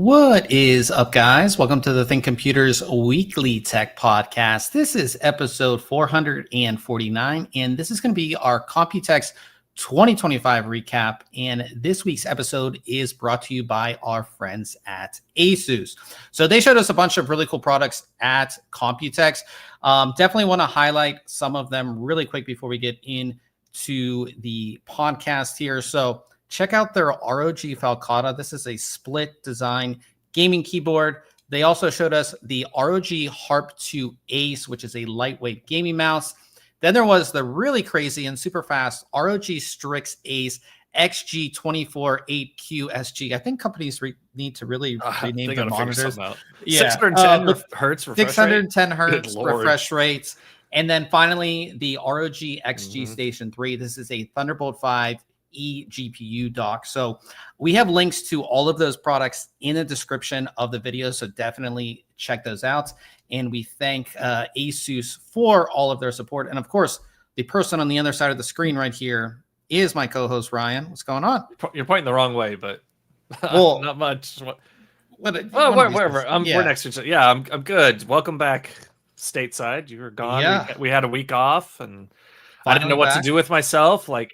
What is up, guys? Welcome to the ThinkComputers Weekly Tech Podcast. This is episode 449, and this is going to be our Computex 2025 recap. And this week's episode is brought to you by our friends at Asus. So they showed us a bunch of really cool products at Computex. Definitely want to highlight some of them really quick before we get into the podcast here. So check out their ROG Falcata. This is a split design gaming keyboard. They also showed us the ROG Harp 2 Ace, which is a lightweight gaming mouse. Then there was the really crazy and super fast ROG Strix Ace XG248QSG. I think companies need to really rename their monitors. Yeah, 610 hertz refresh 610 rate? hertz refresh rates. And then finally, the ROG XG Station 3. This is a Thunderbolt 5 eGPU dock. So we have links to all of those products in the description of the video, so definitely check those out. And we thank Asus for all of their support. And of course, the person on the other side of the screen right here is my co-host Ryan. What's going on? You're pointing the wrong way, but well, not much. Wherever. We're next to each other. Yeah, I'm good. Welcome back stateside. You were gone. Yeah. We had a week off, and I didn't know what to do with myself. Like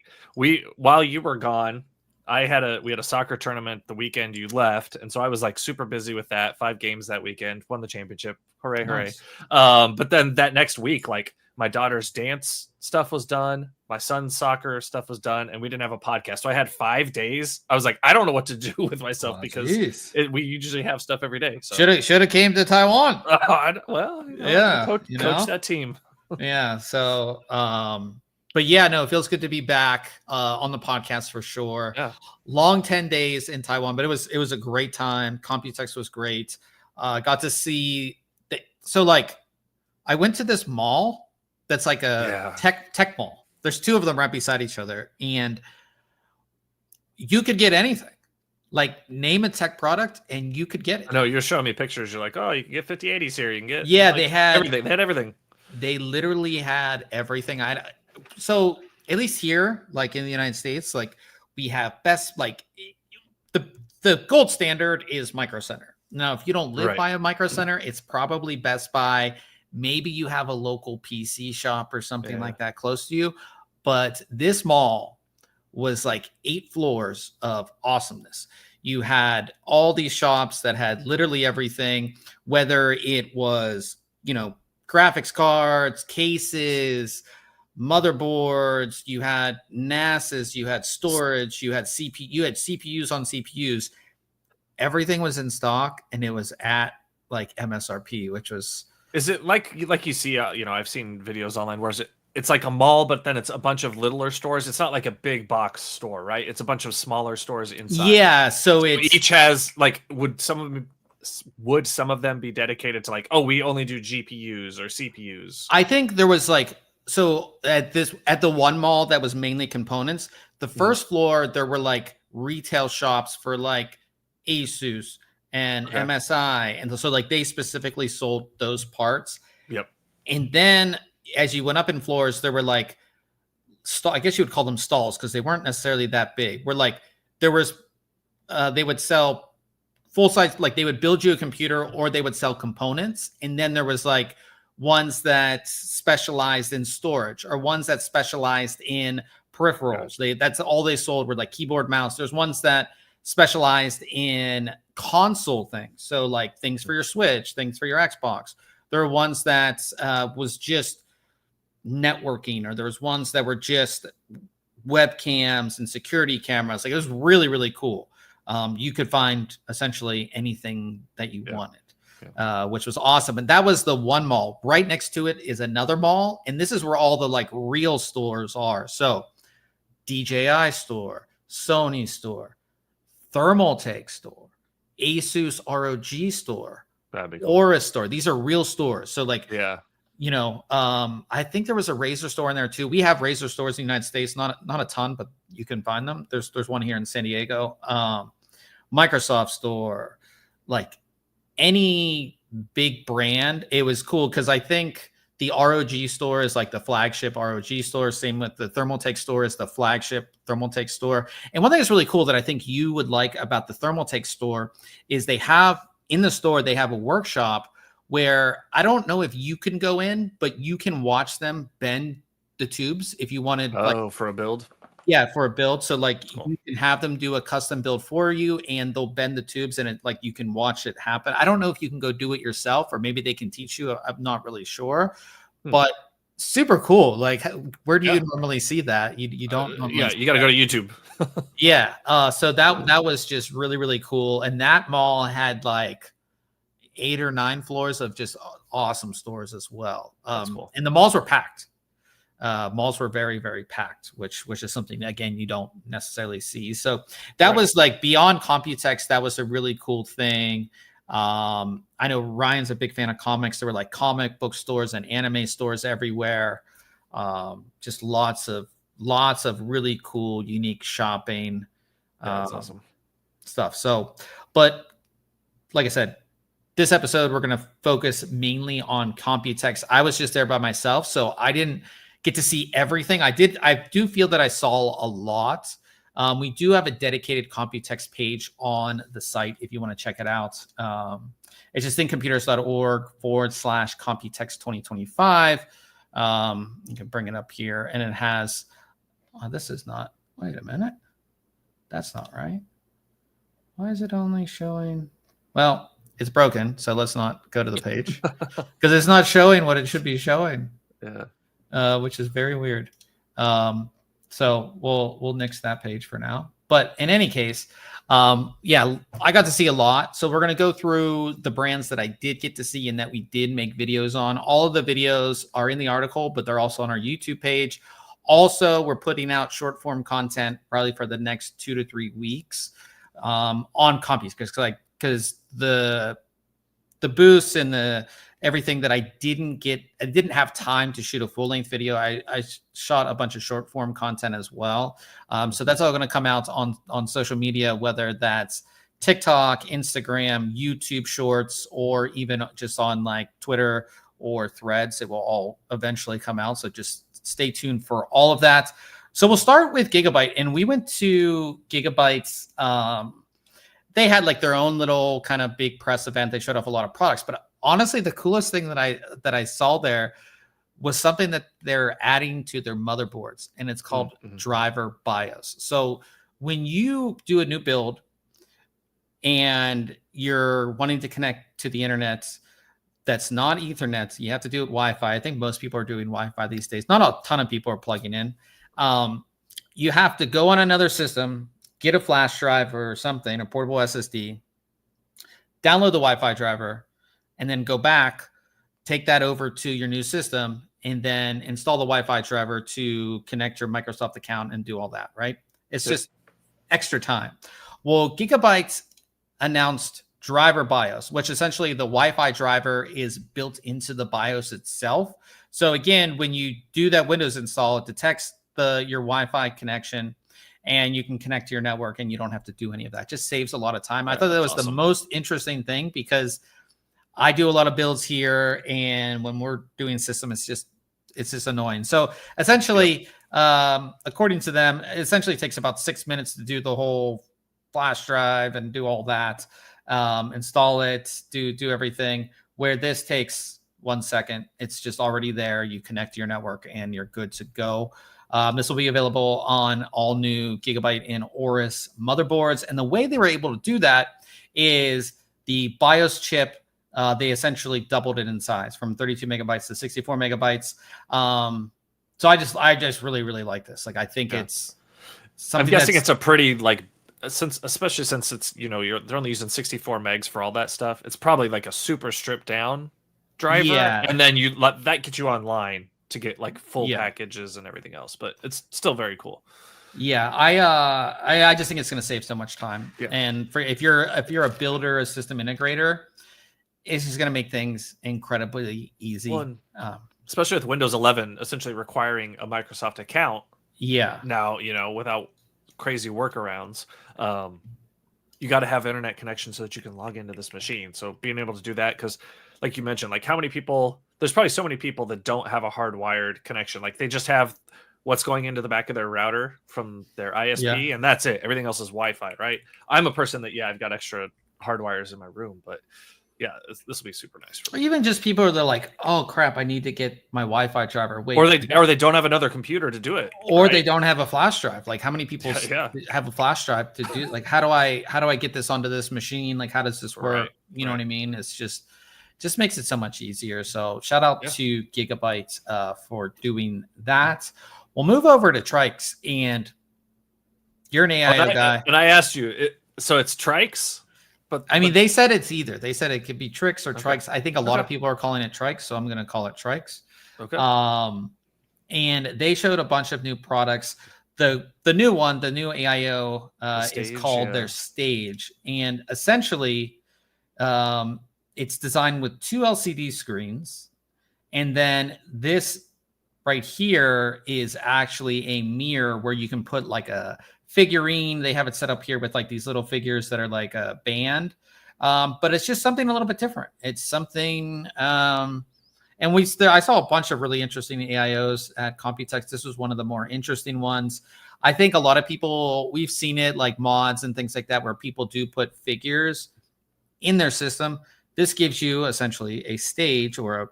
while you were gone, we had a soccer tournament the weekend you left, and so I was like super busy with that. 5 games that weekend, won the championship. Hooray, Nice. hooray. But then that next week, like my daughter's dance stuff was done, my son's soccer stuff was done, and we didn't have a podcast. So I had 5 days. I was like, I don't know what to do with myself because we usually have stuff every day. So Should have came to Taiwan. Coach that team. Yeah. So but yeah, no, it feels good to be back on the podcast for sure. Yeah. Long 10 days in Taiwan, but it was a great time. Computex was great. Got to see so like I went to this mall that's like a tech mall. There's 2 of them right beside each other, and you could get anything. Like name a tech product and you could get it. I know you're showing me pictures. You're like, oh, you can get 5080s here. You can get they had everything. They had everything. They literally had everything. So at least here, like in the United States, like we have best, like the gold standard is Micro Center. Now, if you don't live by a Micro Center, it's probably Best Buy. Maybe you have a local PC shop or something like that close to you. But this mall was like 8 floors of awesomeness. You had all these shops that had literally everything, whether it was, graphics cards, cases, motherboards, you had NASs, you had storage, you had CPUs on CPUs. Everything was in stock, and it was at like MSRP, which was. Is it like you see? I've seen videos online where it's like a mall, but then it's a bunch of littler stores. It's not like a big box store, right? It's a bunch of smaller stores inside. Yeah, so each has like would some of them be dedicated to like, oh, we only do GPUs or CPUs? I think there was like. So at the one mall that was mainly components, the first floor, there were like retail shops for like Asus and MSI. And so like they specifically sold those parts. Yep. And then as you went up in floors, there were like, I guess you would call them stalls because they weren't necessarily that big. Where like there was, they would sell full size, like they would build you a computer or they would sell components. And then there was like, ones that specialized in storage or ones that specialized in peripherals. That's all they sold were like keyboard, mouse. There's ones that specialized in console things. So like things for your Switch, things for your Xbox. There are ones that was just networking, or there was ones that were just webcams and security cameras. Like it was really, really cool. You could find essentially anything that you wanted. Which was awesome. And that was the one mall. Right next to it is another mall. And this is where all the like real stores are. So DJI store, Sony store, Thermaltake store, Asus ROG store, Aura store. These are real stores. So like, I think there was a Razer store in there too. We have Razer stores in the United States, not a ton, but you can find them. There's one here in San Diego. Microsoft store, like any big brand. It was cool because I think the ROG store is like the flagship ROG store. Same with the Thermaltake store is the flagship Thermaltake store. And one thing that's really cool that I think you would like about the Thermaltake store is they have in the store, they have a workshop where I don't know if you can go in, but you can watch them bend the tubes if you wanted. For a build. Yeah, for a build. So like you can have them do a custom build for you and they'll bend the tubes and it like you can watch it happen. I don't know if you can go do it yourself or maybe they can teach you. I'm not really sure, but super cool. Like where do you normally see that? You don't normally you got to go to YouTube. So that was just really, really cool. And that mall had like 8 or 9 floors of just awesome stores as well. Cool. And the malls were packed. Malls were very, very packed, which is something again you don't necessarily see. So that was like beyond Computex. That was a really cool thing. I know Ryan's a big fan of comics. There were like comic book stores and anime stores everywhere. Just lots of really cool, unique shopping. That's awesome stuff. So, but like I said, this episode we're going to focus mainly on Computex. I was just there by myself, so I didn't get to see everything. I do feel that I saw a lot. We do have a dedicated Computex page on the site if you want to check it out. It's just thinkcomputers.org/Computex 2025. You can bring it up here and it has, this is not, wait a minute. That's not right. Why is it only showing? Well, it's broken. So let's not go to the page because it's not showing what it should be showing. Yeah. Which is very weird. So we'll nix that page for now. But in any case, I got to see a lot. So we're going to go through the brands that I did get to see and that we did make videos on. All of the videos are in the article, but they're also on our YouTube page. Also, we're putting out short form content probably for the next 2 to 3 weeks on Computex because the boosts and the everything that I didn't have time to shoot a full length video. I shot a bunch of short form content as well. So that's all going to come out on social media, whether that's TikTok, Instagram, YouTube Shorts, or even just on like Twitter or Threads. It will all eventually come out. So just stay tuned for all of that. So we'll start with Gigabyte, and we went to Gigabyte's. They had like their own little kind of big press event. They showed off a lot of products, but honestly, the coolest thing that I saw there was something that they're adding to their motherboards, and it's called driver BIOS. So when you do a new build and you're wanting to connect to the internet that's not Ethernet, you have to do it Wi-Fi. I think most people are doing Wi-Fi these days. Not a ton of people are plugging in. You have to go on another system, get a flash drive or something, a portable SSD, download the Wi-Fi driver, and then go back, take that over to your new system, and then install the Wi-Fi driver to connect your Microsoft account and do all that, right? It's just extra time. Well, Gigabyte announced driver BIOS, which essentially the Wi-Fi driver is built into the BIOS itself. So again, when you do that Windows install, it detects your Wi-Fi connection, and you can connect to your network, and you don't have to do any of that. It just saves a lot of time. I thought that was awesome. The most interesting thing because I do a lot of builds here, and when we're doing system, it's just annoying. So essentially, according to them, it essentially takes about 6 minutes to do the whole flash drive and do all that, install it, do everything. Where this takes 1 second, it's just already there. You connect to your network, and you're good to go. This will be available on all new Gigabyte and Aorus motherboards. And the way they were able to do that is the BIOS chip. They essentially doubled it in size from 32 megabytes to 64 megabytes. So I just really, really like this. Like, I think it's something. I'm guessing it's a pretty especially since it's, they're only using 64 megs for all that stuff. It's probably like a super stripped down driver. Yeah. And then you let that get you online to get like full packages and everything else, but it's still very cool. Yeah, I just think it's going to save so much time. Yeah. And if you're a builder, a system integrator, it's just going to make things incredibly easy. Well, especially with Windows 11 essentially requiring a Microsoft account. Yeah. Now, without crazy workarounds, you got to have internet connection so that you can log into this machine. So being able to do that, because like you mentioned, like how many people there's probably so many people that don't have a hardwired connection. Like they just have what's going into the back of their router from their ISP, and that's it. Everything else is Wi-Fi, right? I'm a person that, I've got extra hardwires in my room, but yeah, this will be super nice for me. Or even just people that are like, oh crap, I need to get my Wi-Fi driver. Wait, or they don't have another computer to do it, or they don't have a flash drive. Like, how many people have a flash drive to do? Like, how do I get this onto this machine? Like, how does this work? You know what I mean? It's just makes it so much easier. So shout out to Gigabyte for doing that. We'll move over to Trikes, and you're an AIO guy. And I asked you, so it's Trikes? But I mean, they said it's either. They said it could be Tricks or Trikes. I think a lot of people are calling it Trikes, so I'm going to call it Trikes. Okay. And they showed a bunch of new products. The new one, the new AIO, is called their Stage, and essentially, it's designed with 2 LCD screens, and then this right here is actually a mirror where you can put like a figurine. They have it set up here with like these little figures that are like a band, but it's just something a little bit different. It's something, and I saw a bunch of really interesting AIOs at Computex. This was one of the more interesting ones. I think a lot of people, we've seen it like mods and things like that, where people do put figures in their system. This gives you essentially a stage or a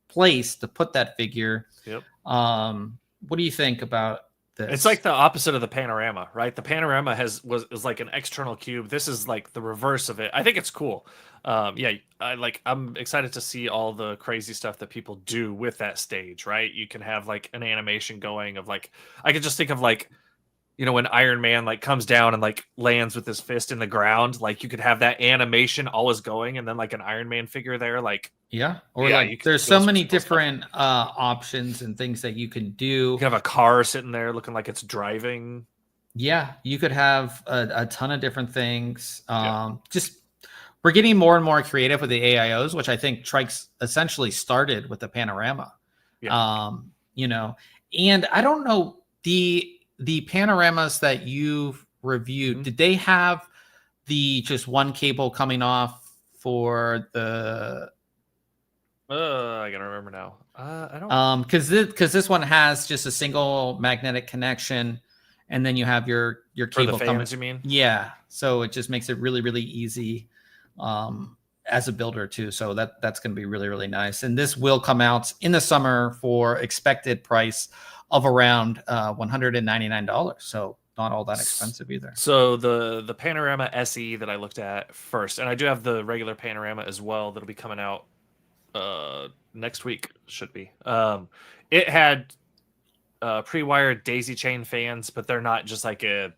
place to put that figure. Yep. What do you think about this? It's like the opposite of the panorama, right? The panorama is like an external cube. This is like the reverse of it. I think it's cool. I'm excited to see all the crazy stuff that people do with that stage, right? You can have like an animation going of like, I could just think of like, when Iron Man like comes down and like lands with his fist in the ground, like you could have that animation always going, and then like an Iron Man figure there, like there's so many different options and things that you can do. You can have a car sitting there looking like it's driving. Yeah, you could have a ton of different things. Just we're getting more and more creative with the AIOs, which I think Trikes essentially started with the panorama. And I don't know, the panoramas that you've reviewed, did they have the just one cable coming off for the I gotta remember now. I don't because this one has just a single magnetic connection, and then you have your cable for the fans, you mean? Yeah, so it just makes it really, really easy as a builder too. So that's going to be really, really nice. And this will come out in the summer for expected price of around $199. So not all that expensive either. So the Panorama SE that I looked at first, and I do have the regular Panorama as well that'll be coming out next week, should be. It had pre-wired daisy chain fans, but they're not just like a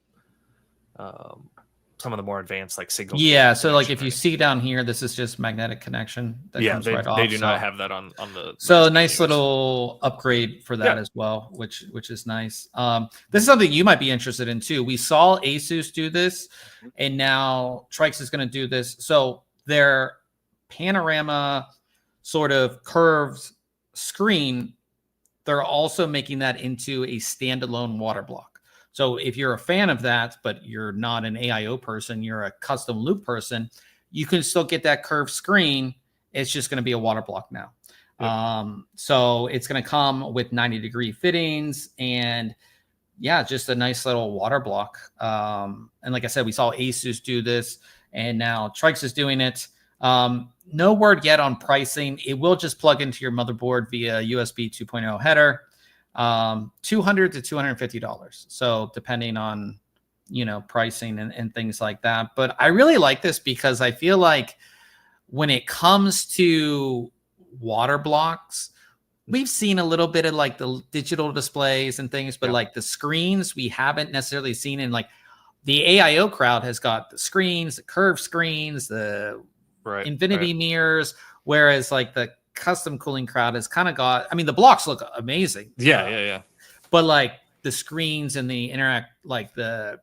some of the more advanced like signal. Yeah, so like if you see down here, this is just magnetic connection that comes right off. They do not have that on the. So a nice little upgrade for that as well, which is nice. This is something you might be interested in too. We saw Asus do this, and now Trikes is going to do this. So their panorama sort of curved screen, they're also making that into a standalone water block. So if you're a fan of that, but you're not an AIO person, you're a custom loop person, you can still get that curved screen. It's just going to be a water block now. Yep. So it's going to come with 90-degree fittings and just a nice little water block. And like I said, we saw Asus do this, and now Trikes is doing it. No word yet on pricing. It will just plug into your motherboard via USB 2.0 header. $200 to $250. So depending on, pricing and things like that. But I really like this because I feel like when it comes to water blocks, we've seen a little bit of like the digital displays and things, but like the screens, we haven't necessarily seen. And like the AIO crowd has got the screens, the curved screens, the infinity mirrors, whereas like the custom cooling crowd has kind of got, I mean, the blocks look amazing. Yeah. But like the screens and the interact, like the,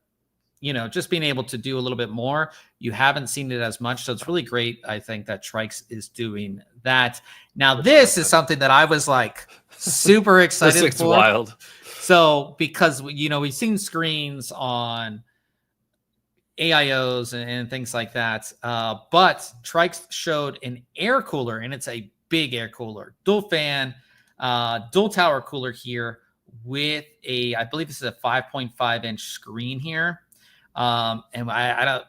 just being able to do a little bit more, you haven't seen it as much. So it's really great. I think that Trikes is doing that. Now, this is something that I was like super excited this for. Wild. So because, we've seen screens on AIOs and things like that. But Trikes showed an air cooler, and it's a big air cooler, dual fan, dual tower cooler here with I believe this is a 5.5-inch screen here. And I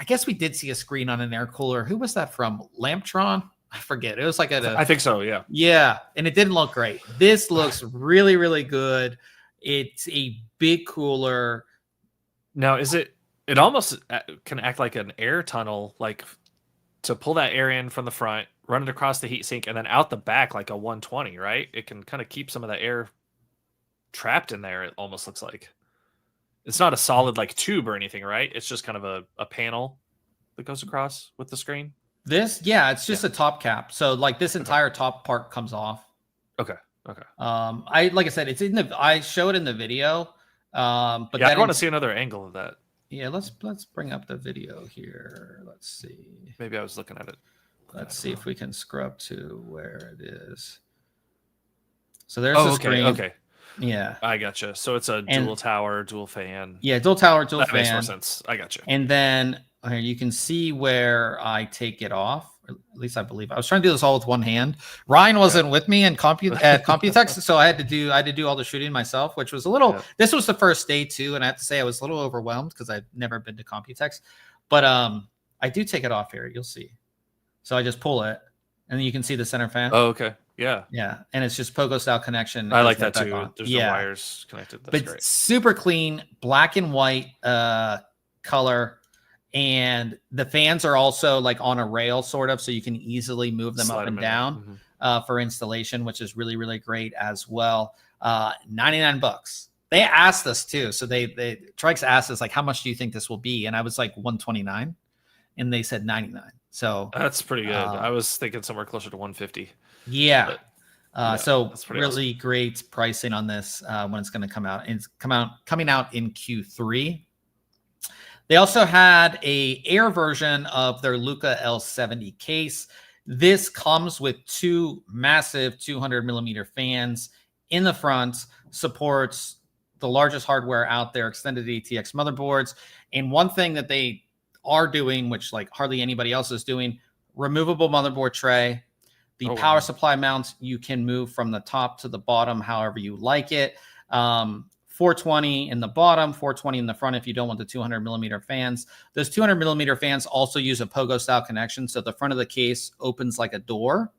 guess we did see a screen on an air cooler. Who was that from? Lamptron? I forget. It was like I think so. Yeah. Yeah. And it didn't look great. This looks really, really good. It's a big cooler. Now, it almost can act like an air tunnel, like to pull that air in from the front, run it across the heatsink, and then out the back like a 120, right? It can kind of keep some of the air trapped in there, it almost looks like. It's not a solid like tube or anything, right? It's just kind of a panel that goes across with the screen. It's just a top cap. So like this entire top part comes off. Okay. Like I said, I show it in the video. But yeah, I want to see another angle of that. Yeah, let's bring up the video here. Let's see. Maybe I was looking at it. Let's see if we can scrub to where it is. So there's the screen. Okay. Yeah, I gotcha. So it's a dual tower, dual fan. Yeah, dual tower, dual fan. That makes more sense. I gotcha. And then here you can see where I take it off. Or at least I believe I was trying to do this all with one hand. Ryan wasn't with me at Computex, so I had to do all the shooting myself, which was a little. Yeah. This was the first day too, and I have to say I was a little overwhelmed because I've never been to Computex. But I do take it off here. You'll see. So I just pull it, and then you can see the center fan. Oh, okay. Yeah. Yeah. And it's just pogo style connection. I like that too. There's no wires connected. That's great. Super clean, black and white color. And the fans are also like on a rail sort of, so you can easily move them up and down for installation, which is really, really great as well. $99. They asked us too. So Trikes asked us like, how much do you think this will be? And I was like 129 and they said 99. So that's pretty good. I was thinking somewhere closer to 150. Yeah. So really awesome. Great pricing on this when it's going to come out. It's coming out in Q3. They also had a air version of their Luca L70 case. This comes with two massive 200 millimeter fans in the front, supports the largest hardware out there, extended ATX motherboards. And one thing that they are doing, which like hardly anybody else is doing, removable motherboard tray. The power supply mounts you can move from the top to the bottom however you like it. 420 in the bottom, 420 in the front if you don't want the 200 millimeter fans. Those 200 millimeter fans also use a pogo style connection, so the front of the case opens like a door,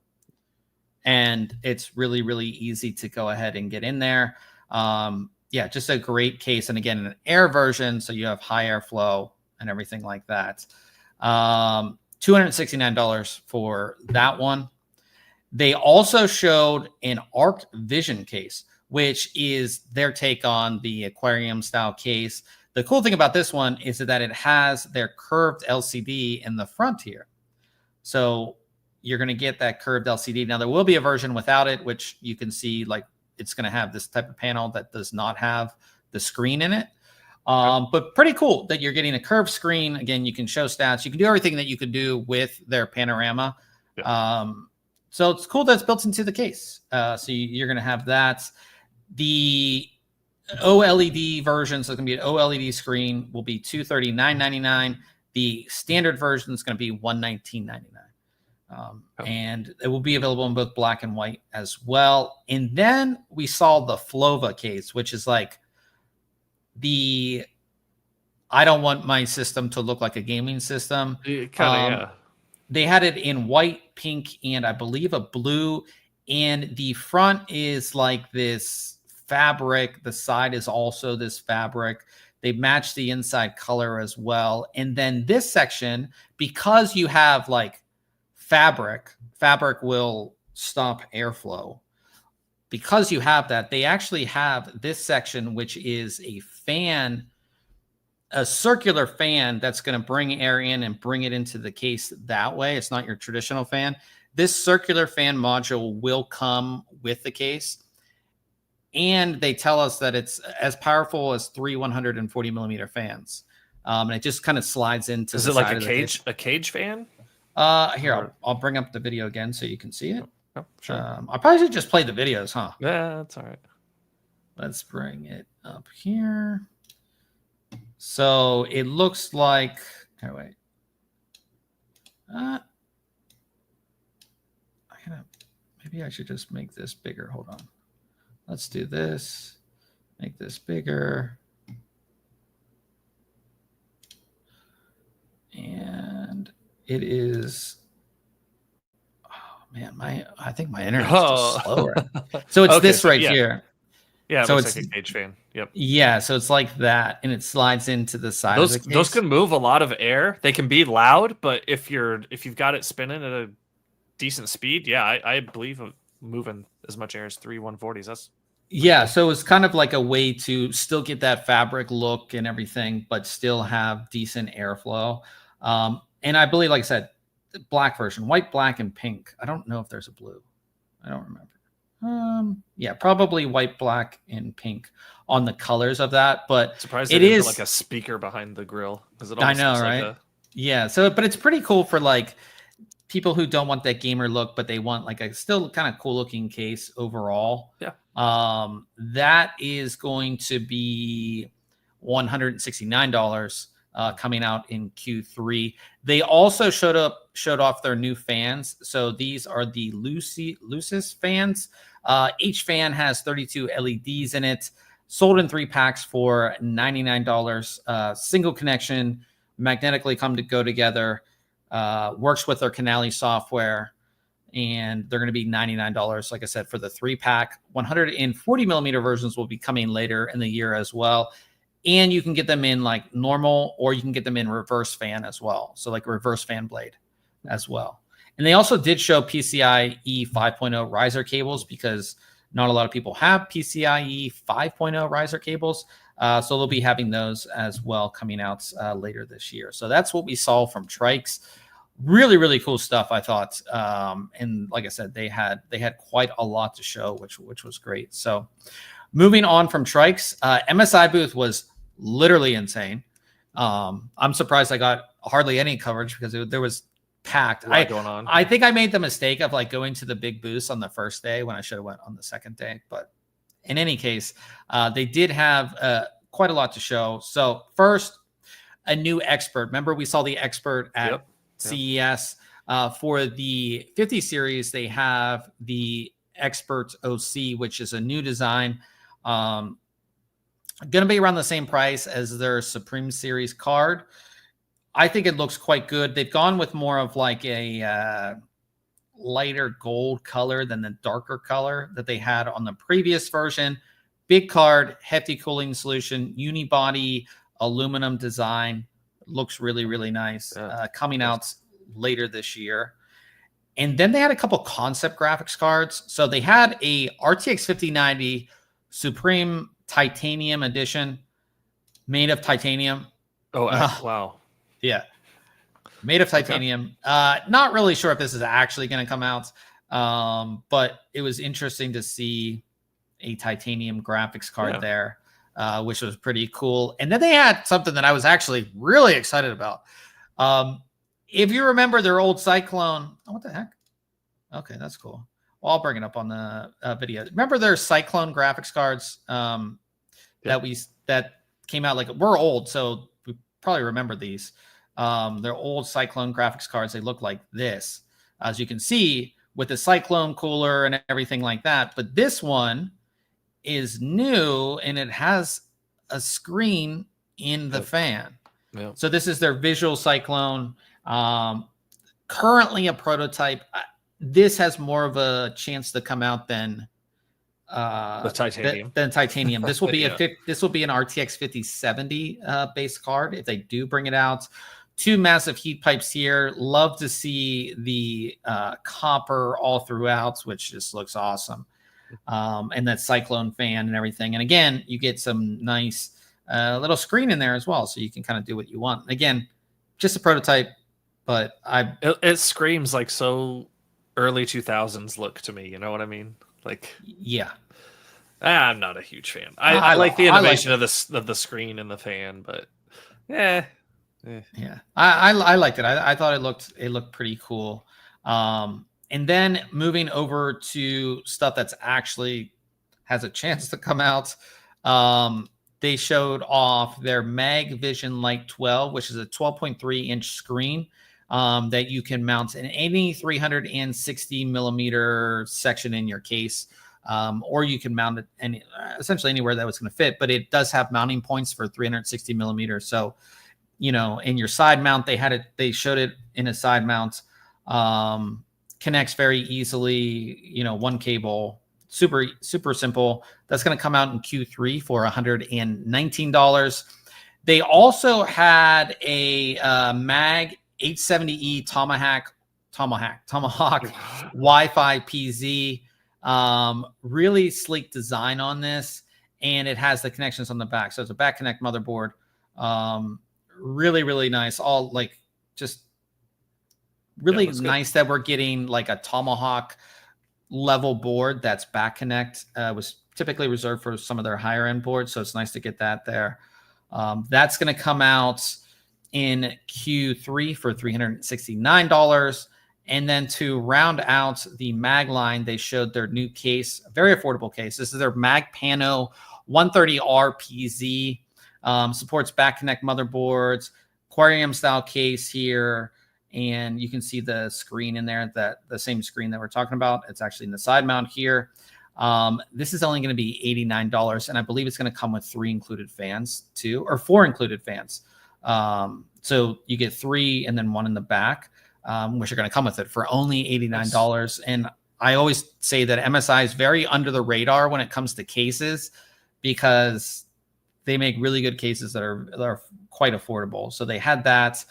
and it's really, really easy to go ahead and get in there. Yeah, just a great case, and again, an air version, so you have high airflow and everything like that. $269 for that one. They also showed an Arc Vision case, which is their take on the aquarium style case. The cool thing about this one is that it has their curved LCD in the front here. So you're going to get that curved LCD. Now there will be a version without it, which you can see like it's going to have this type of panel that does not have the screen in it. But pretty cool that you're getting a curved screen. Again, you can show stats. You can do everything that you could do with their panorama. Yeah. So it's cool that it's built into the case. So you're going to have that. The OLED version, so it's going to be an OLED screen, will be $239.99. The standard version is going to be $119.99. And it will be available in both black and white as well. And then we saw the Flova case, which is like I don't want my system to look like a gaming system. Yeah. They had it in white, pink, and I believe a blue. And the front is like this fabric. The side is also this fabric. They match the inside color as well. And then this section, because you have like fabric will stop airflow. Because you have that, they actually have this section, which is a fan, a circular fan that's going to bring air in and bring it into the case that way. It's not your traditional fan. This circular fan module will come with the case. And they tell us that it's as powerful as 3 140 millimeter fans. And it just kind of slides into. Is it like a cage fan? Here, I'll bring up the video again so you can see it. Oh, sure. I probably should just play the videos, huh? Yeah, that's all right. Let's bring it up here. So it looks like. Okay, wait. I gotta Maybe I should just make this bigger. Hold on. Let's do this. Make this bigger. And it is, oh man, I think my internet's just slower. So it's this right here. Yeah, so it's like a cage fan. Yep. Yeah, so it's like that, and it slides into the side of the case. Those can move a lot of air. They can be loud, but if you've got it spinning at a decent speed, yeah, I believe moving as much air as 3 140s. That's yeah, so it's kind of like a way to still get that fabric look and everything, but still have decent airflow. And I believe, like I said, the black version, white, black, and pink. I don't know if there's a blue. I don't remember. Yeah, probably white, black, and pink on the colors of that. But surprised it is like a speaker behind the grill, because it almost I know, right? Yeah, so but it's pretty cool for like people who don't want that gamer look, but they want like a still kind of cool looking case overall. Yeah. That is going to be $169 coming out in Q3. They also showed off their new fans. So these are the Lucis fans. Each fan has 32 LEDs in it. Sold in 3 packs for $99. Single connection, magnetically go together. Works with their Canali software, and they're going to be $99, like I said, for the 3-pack. 140 millimeter versions will be coming later in the year as well, and you can get them in like normal, or you can get them in reverse fan as well, so like reverse fan blade as well. And they also did show PCIe 5.0 riser cables, because not a lot of people have PCIe 5.0 riser cables. So they'll be having those as well coming out later this year. So that's what we saw from Trikes. Really, really cool stuff, I thought. And like I said, they had quite a lot to show, which was great. So moving on from Trikes, MSI booth was literally insane. I'm surprised I got hardly any coverage, because there was packed. Going on. I think I made the mistake of like going to the big booths on the first day when I should have went on the second day. But in any case, they did have quite a lot to show. So first, a new expert. Remember, we saw the expert at CES. For the 50 series, they have the Expert OC, which is a new design. Going to be around the same price as their Supreme Series card. I think it looks quite good. They've gone with more of like a lighter gold color than the darker color that they had on the previous version. Big card, hefty cooling solution, unibody, aluminum design. Looks really, really nice. Coming out later this year. And then they had a couple concept graphics cards. So they had a RTX 5090 Supreme Titanium Edition made of titanium. Oh, wow. Yeah. Made of titanium. Okay. Not really sure if this is actually going to come out. But it was interesting to see a titanium graphics card there, which was pretty cool. And then they had something that I was actually really excited about. If you remember their old Cyclone, what the heck? Okay, that's cool. Well, I'll bring it up on the video. Remember their Cyclone graphics cards that came out, like, we're old, so we probably remember these. They're old Cyclone graphics cards. They look like this, as you can see, with the Cyclone cooler and everything like that. But this one is new, and it has a screen in the fan. Yep. So this is their Visual Cyclone. Currently a prototype. This has more of a chance to come out than the titanium. Than titanium. This will be this will be an RTX 5070 base card if they do bring it out. 2 massive heat pipes here. Love to see the copper all throughout, which just looks awesome. And that Cyclone fan and everything. And again, you get some nice little screen in there as well, so you can kind of do what you want. Again, just a prototype, but it screams like so early 2000s look to me. You know what I mean? Like, yeah. I'm not a huge fan. I like the innovation of the screen and the fan, but yeah. I liked it. I thought it looked pretty cool. And then moving over to stuff that's actually has a chance to come out. They showed off their Mag Vision Light 12, which is a 12.3-inch screen that you can mount in any 360 millimeter section in your case, or you can mount it essentially anywhere that was going to fit. But it does have mounting points for 360 millimeters. So, in your side mount, they showed it in a side mount. Connects very easily. One cable. Super, super simple. That's going to come out in Q3 for $119. They also had a Mag 870E Tomahawk Wi-Fi PZ. Really sleek design on this, and it has the connections on the back. So it's a back connect motherboard. Really, really nice. All like just really nice that we're getting like a Tomahawk level board that's back connect. Was typically reserved for some of their higher end boards, so it's nice to get that there. That's going to come out in Q3 for $369. And then to round out the Mag line, they showed their new case, a very affordable case. This is their Mag Pano 130R PZ. Supports back connect motherboards, aquarium style case here. And you can see the screen in there, the same screen that we're talking about. It's actually in the side mount here. This is only going to be $89, and I believe it's going to come with 3 included fans too, or 4 included fans. So you get 3 and then 1 in the back, which are going to come with it for only $89. And I always say that MSI is very under the radar when it comes to cases, because they make really good cases that are quite affordable. So they had that.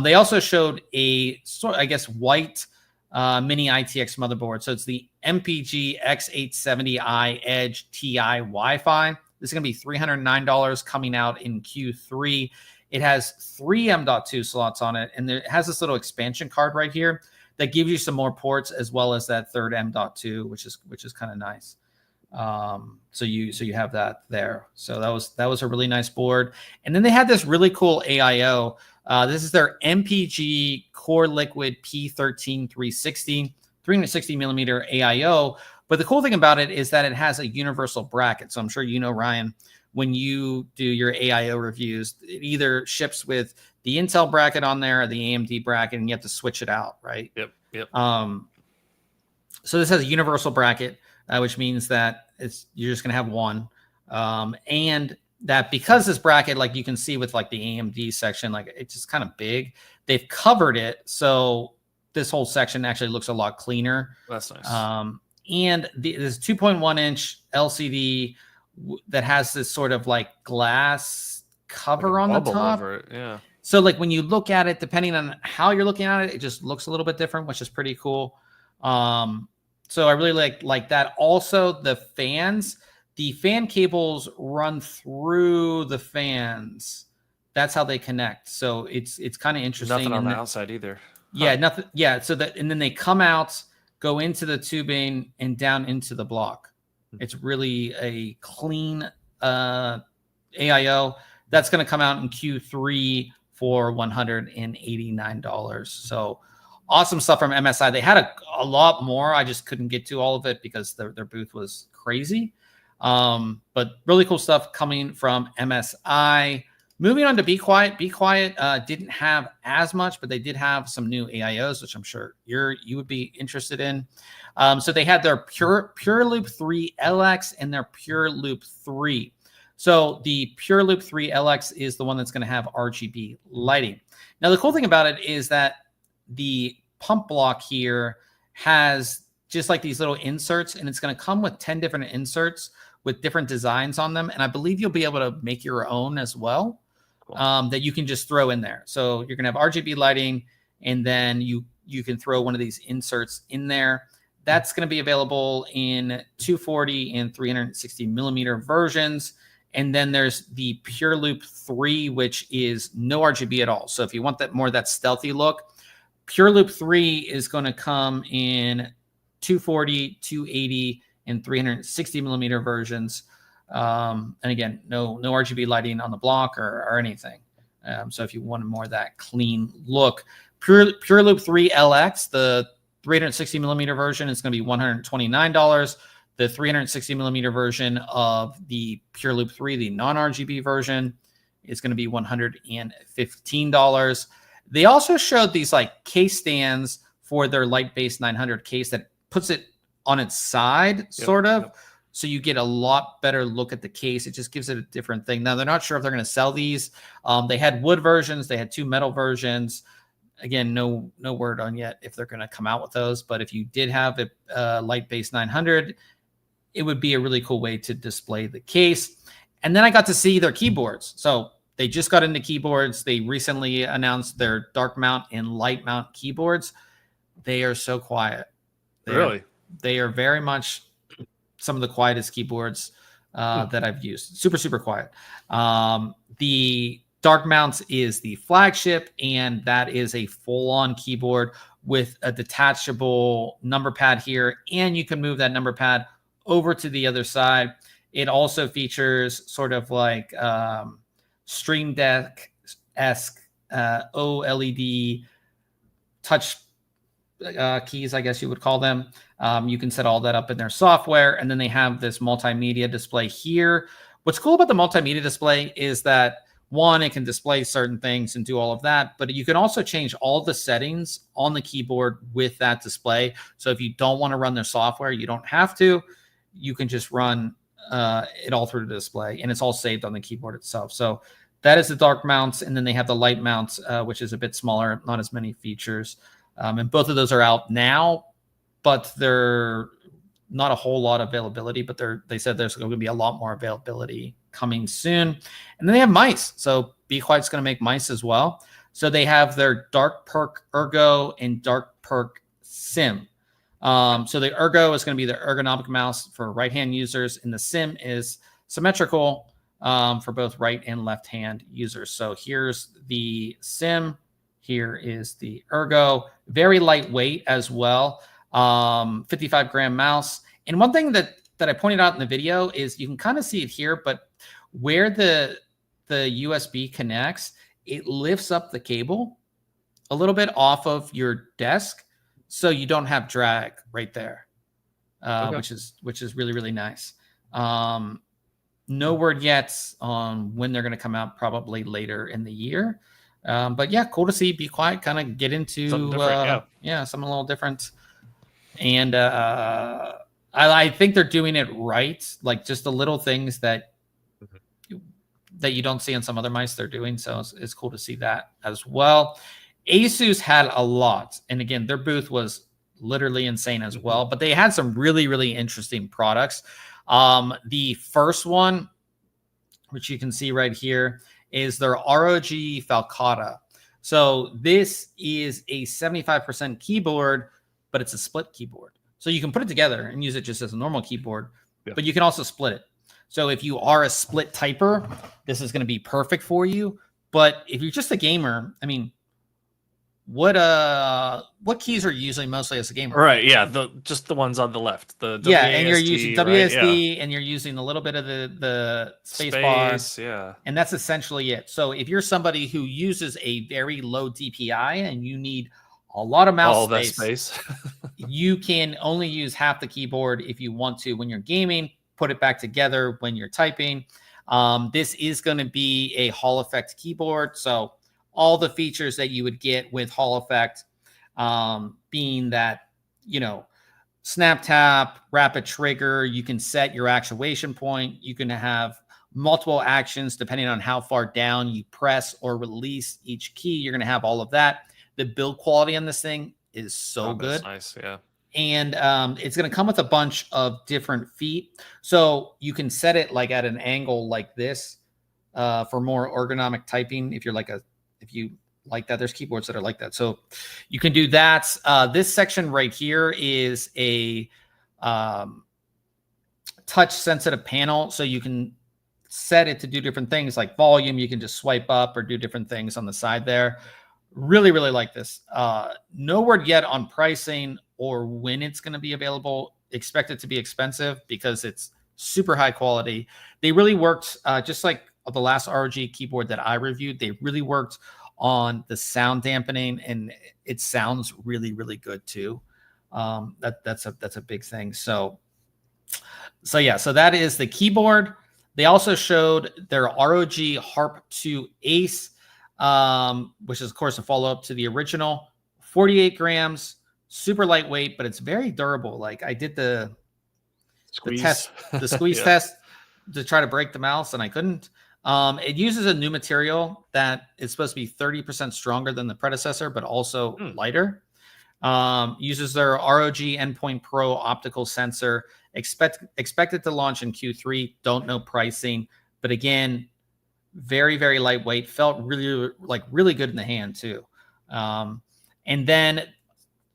They also showed a sort, I guess, white mini ITX motherboard. So it's the MPG X870i Edge TI Wi-Fi. This is going to be $309 coming out in Q3. It has 3 M.2 slots on it, and it has this little expansion card right here that gives you some more ports, as well as that third M.2, which is kind of nice. So you have that there. So that was a really nice board. And then they had this really cool AIO. This is their MPG Core Liquid P13 360 millimeter AIO. But the cool thing about it is that it has a universal bracket. So I'm sure Ryan, when you do your AIO reviews, it either ships with the Intel bracket on there or the AMD bracket, and you have to switch it out, right? Yep. So this has a universal bracket, which means that you're just going to have one. And that because this bracket, like you can see with like the AMD section, like it's just kind of big. They've covered it, so this whole section actually looks a lot cleaner. That's nice. And there's 2.1 inch LCD that has this sort of like glass cover like on the top. Over it. Yeah. So like when you look at it, depending on how you're looking at it, it just looks a little bit different, which is pretty cool. So I really like that. Also, the fan cables run through the fans. That's how they connect. So it's kind of interesting. Nothing on the outside either. Yeah, nothing. Yeah. So and then they come out, go into the tubing and down into the block. It's really a clean AIO. That's going to come out in Q3 for $189. So awesome stuff from MSI. They had a lot more. I just couldn't get to all of it because their booth was crazy. But really cool stuff coming from MSI. Moving on to Be Quiet. Be Quiet didn't have as much, but they did have some new AIOs, which I'm sure you would be interested in. So they had their Pure Loop 3 LX and their Pure Loop 3. So the Pure Loop 3 LX is the one that's going to have RGB lighting. Now, the cool thing about it is that the pump block here has just like these little inserts, and it's going to come with 10 different inserts with different designs on them. And I believe you'll be able to make your own as well. Cool. That you can just throw in there. So you're going to have RGB lighting, and then you can throw one of these inserts in there. That's going to be available in 240 and 360 millimeter versions. And then there's the Pure Loop 3, which is no RGB at all. So if you want that stealthy look, Pure Loop 3 is going to come in 240, 280, and 360 millimeter versions. And again, no RGB lighting on the block or anything. So if you wanted more of that clean look, Pure Loop 3 LX, the 360 millimeter version, is going to be $129. The 360 millimeter version of the Pure Loop 3, the non-RGB version, is going to be $115. They also showed these like case stands for their light base 900 case that puts it on its side, sort of. Yep. So you get a lot better look at the case. It just gives it a different thing. Now, they're not sure if they're going to sell these. They had wood versions. They had 2 metal versions. Again, no word on yet if they're going to come out with those. But if you did have a light base 900, it would be a really cool way to display the case. And then I got to see their keyboards. So they just got into keyboards. They recently announced their dark mount and light mount keyboards. They are so quiet. They are very much some of the quietest keyboards that I've used. Super, super quiet. The dark mounts is the flagship, and that is a full-on keyboard with a detachable number pad here, and you can move that number pad over to the other side. It also features sort of like Stream Deck-esque OLED touch keys, I guess you would call them. You can set all that up in their software, and then they have this multimedia display here. What's cool about the multimedia display is that, one, it can display certain things and do all of that, but you can also change all the settings on the keyboard with that display. So if you don't want to run their software, you don't have to. You can just run it all through the display, and it's all saved on the keyboard itself. So that is the dark mounts, and then they have the light mounts, which is a bit smaller, not as many features. And both of those are out now, but they're not a whole lot of availability, but they said there's going to be a lot more availability coming soon. And then they have mice. So Be Quiet's going to make mice as well. So they have their Dark Perk Ergo and Dark Perk Sim. So the Ergo is going to be the ergonomic mouse for right-hand users, and the Sim is symmetrical for both right and left-hand users. So here's the Sim. Here is the Ergo. Very lightweight as well. 55-gram mouse. And one thing that I pointed out in the video is you can kind of see it here, but where the USB connects, it lifts up the cable a little bit off of your desk, so you don't have drag right there, which is really, really nice. No word yet on when they're going to come out, probably later in the year. But yeah, cool to see Be Quiet kind of get into something a little different. And I think they're doing it right, like just the little things that you don't see on some other mice they're doing. So it's cool to see that as well. Asus had a lot, and again, their booth was literally insane as well. But they had some really, really interesting products. The first one, which you can see right here, is their ROG Falcata. So this is a 75% keyboard, but it's a split keyboard. So you can put it together and use it just as a normal keyboard, but you can also split it. So if you are a split typer, this is going to be perfect for you. But if you're just a gamer, I mean, what keys are you using mostly as a gamer? Right, yeah, just the ones on the left. The WASD, and you're using WASD, right? Yeah. And you're using a little bit of the space bar. Yeah. And that's essentially it. So if you're somebody who uses a very low DPI and you need a lot of mouse space, you can only use half the keyboard if you want to when you're gaming. Put it back together when you're typing. This is going to be a Hall Effect keyboard. So all the features that you would get with Hall Effect, being that, snap tap, rapid trigger, you can set your actuation point. You can have multiple actions depending on how far down you press or release each key. You're going to have all of that. The build quality on this thing is so good. Nice, yeah. And it's going to come with a bunch of different feet. So you can set it like at an angle like this for more ergonomic typing. If you like that, there's keyboards that are like that. So you can do that. This section right here is a touch sensitive panel. So you can set it to do different things like volume. You can just swipe up or do different things on the side there. Really, really like this. No word yet on pricing or when it's going to be available. Expect it to be expensive because it's super high quality. They really worked, just like the last ROG keyboard that I reviewed, they really worked on the sound dampening, and it sounds really, really good too. That's a big thing. So yeah, so that is the keyboard. They also showed their ROG Harp 2 Ace. which is of course a follow-up to the original. 48 grams, super lightweight, but it's very durable. Like I did the squeeze test to try to break the mouse, and I couldn't. It uses a new material that is supposed to be 30% stronger than the predecessor, but also lighter. Uses their ROG Endpoint Pro optical sensor. Expected to launch in Q3. Don't know pricing, but again, very, very lightweight. Felt really good in the hand too. And then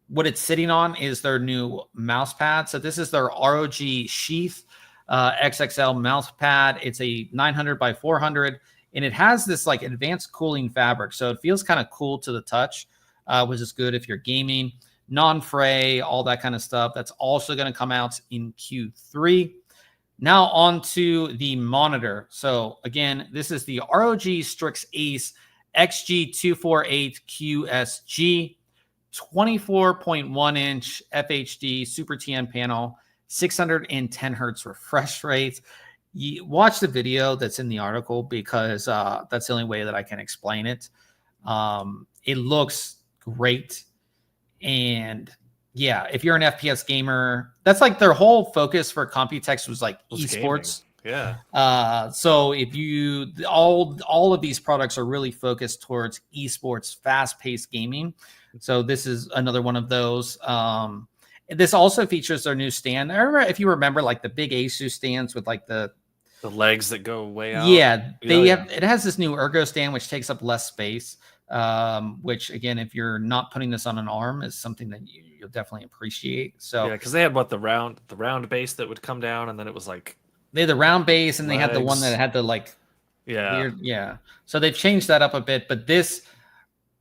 what it's sitting on is their new mouse pad. So this is their ROG Sheath XXL mouse pad. It's a 900 by 400, and it has this like advanced cooling fabric. So it feels kind of cool to the touch, which is good if you're gaming. Non-fray, all that kind of stuff. That's also going to come out in Q3. Now on to the monitor. So again, this is the ROG Strix Ace XG248 QSG, 24.1 inch FHD Super TN panel, 610 hertz refresh rate. You watch the video that's in the article because that's the only way that I can explain it. It looks great. And yeah, if you're an FPS gamer, that's like their whole focus for Computex was like esports. Gaming. Yeah. So if you all of these products are really focused towards esports, fast-paced gaming. So this is another one of those. This also features their new stand. I remember, if you remember, like the big Asus stands with like the legs that go way out. Yeah, it has this new ergo stand which takes up less space. Which again, if you're not putting this on an arm, is something that you'll definitely appreciate. So yeah, because they had the round base that would come down, and then it was like they had the round base, and legs. They had the one that had the like weird, So they've changed that up a bit, but this,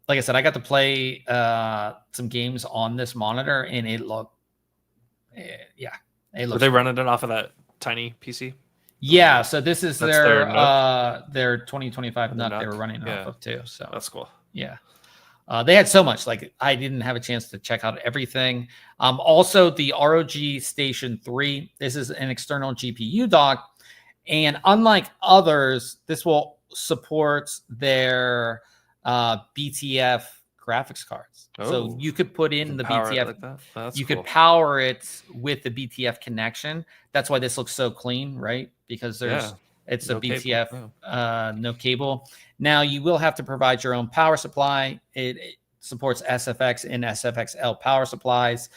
like I said, I got to play some games on this monitor, and it looked, it looked. Were they running it off of that tiny PC? Yeah, so this is their 2025 NUC they were running off of too. So that's cool. Yeah. They had so much, like I didn't have a chance to check out everything. Also the ROG Station 3, this is an external GPU dock. And unlike others, this will support their BTF graphics cards. So you could put in the BTF. Like you could power it with the BTF connection. That's why this looks so clean, right? Because it's no a BTF, no cable. Now you will have to provide your own power supply. It supports SFX and SFXL power supplies.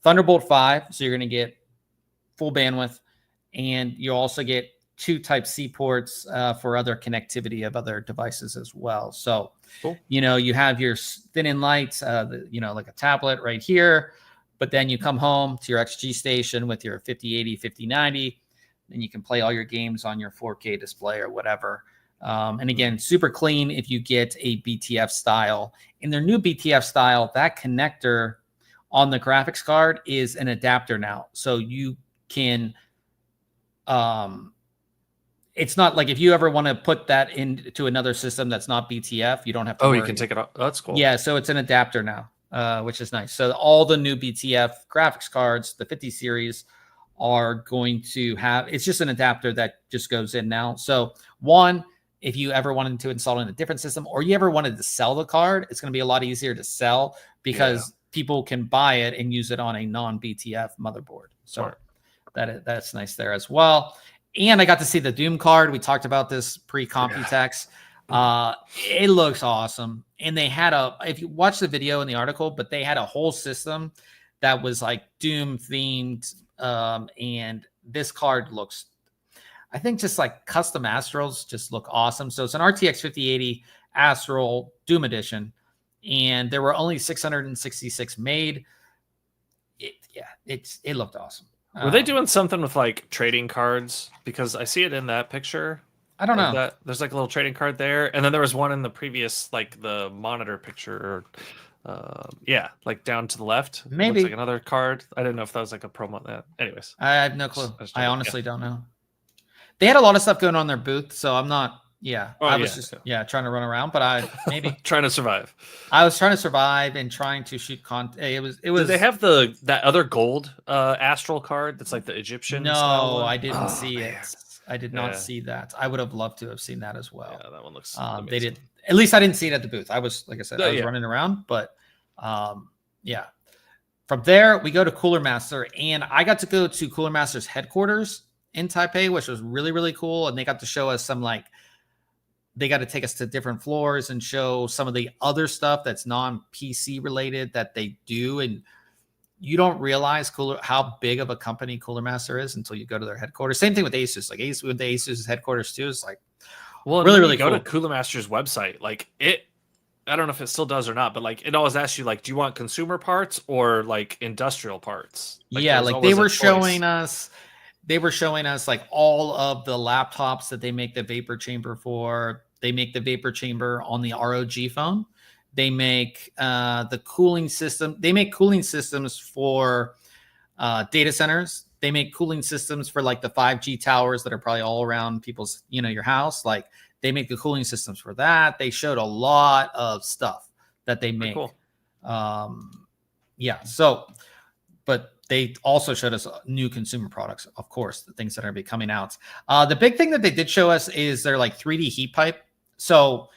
Thunderbolt 5, so you're going to get full bandwidth, and you also get 2 Type-C ports for other connectivity of other devices as well. So, you have your thin-in lights, like a tablet right here, but then you come home to your XG station with your 5080, 5090, and you can play all your games on your 4K display or whatever. And again, super clean if you get a BTF style. In their new BTF style, that connector on the graphics card is an adapter now. So you can, it's not like if you ever want to put that into another system that's not BTF, you don't have to worry. You can take it off. Oh, that's cool. Yeah, so it's an adapter now, which is nice. So all the new BTF graphics cards, the 50 series, are going to have, it's just an adapter that just goes in now. So one, if you ever wanted to install it in a different system, or you ever wanted to sell the card, it's going to be a lot easier to sell because people can buy it and use it on a non-BTF motherboard. So that's nice there as well. And I got to see the Doom card. We talked about this pre-Computex. It looks awesome. And they had if you watch the video in the article, but they had a whole system that was like Doom themed. And this card looks, I think, just like custom Astrals just look awesome. So it's an RTX 5080 Astral Doom Edition, and there were only 666 made. It looked awesome. Were they doing something with like trading cards? Because I see it in that picture. I don't know. There's like a little trading card there, and then there was one in the previous, like the monitor picture. Like down to the left. Maybe looks like another card. I didn't know if that was like a promo. Anyways, I have no clue. I honestly don't know. They had a lot of stuff going on in their booth, so I'm not. I was just trying to run around, but I maybe trying to survive. I was trying to survive and trying to shoot content. It was. Did they have that other gold Astral card that's like the Egyptian? No, I didn't see it. I did not see that. I would have loved to have seen that as well. Yeah, that one looks they did. At least I didn't see it at the booth. I was, like I said, I was running around, but yeah. From there, we go to Cooler Master, and I got to go to Cooler Master's headquarters in Taipei, which was really, really cool. And they got to show us some, like, they got to take us to different floors and show some of the other stuff that's non-PC related that they do. And you don't realize how big of a company Cooler Master is until you go to their headquarters. Same thing with Asus. Like Asus, with the Asus headquarters too, it's like, well, really, really cool. Go to Cooler Master's website. Like it, I don't know if it still does or not, but like it always asks you, like, do you want consumer parts or like industrial parts? Like, yeah, like they were showing us like all of the laptops that they make the vapor chamber for. They make the vapor chamber on the ROG phone. They make the cooling system. They make cooling systems for data centers. They make cooling systems for like the 5G towers that are probably all around people's, your house. Like they make the cooling systems for that. They showed a lot of stuff that they make. Cool. Yeah. So, but they also showed us new consumer products, of course, the things that are going to be coming out. The big thing that they did show us is their like 3D heat pipe. So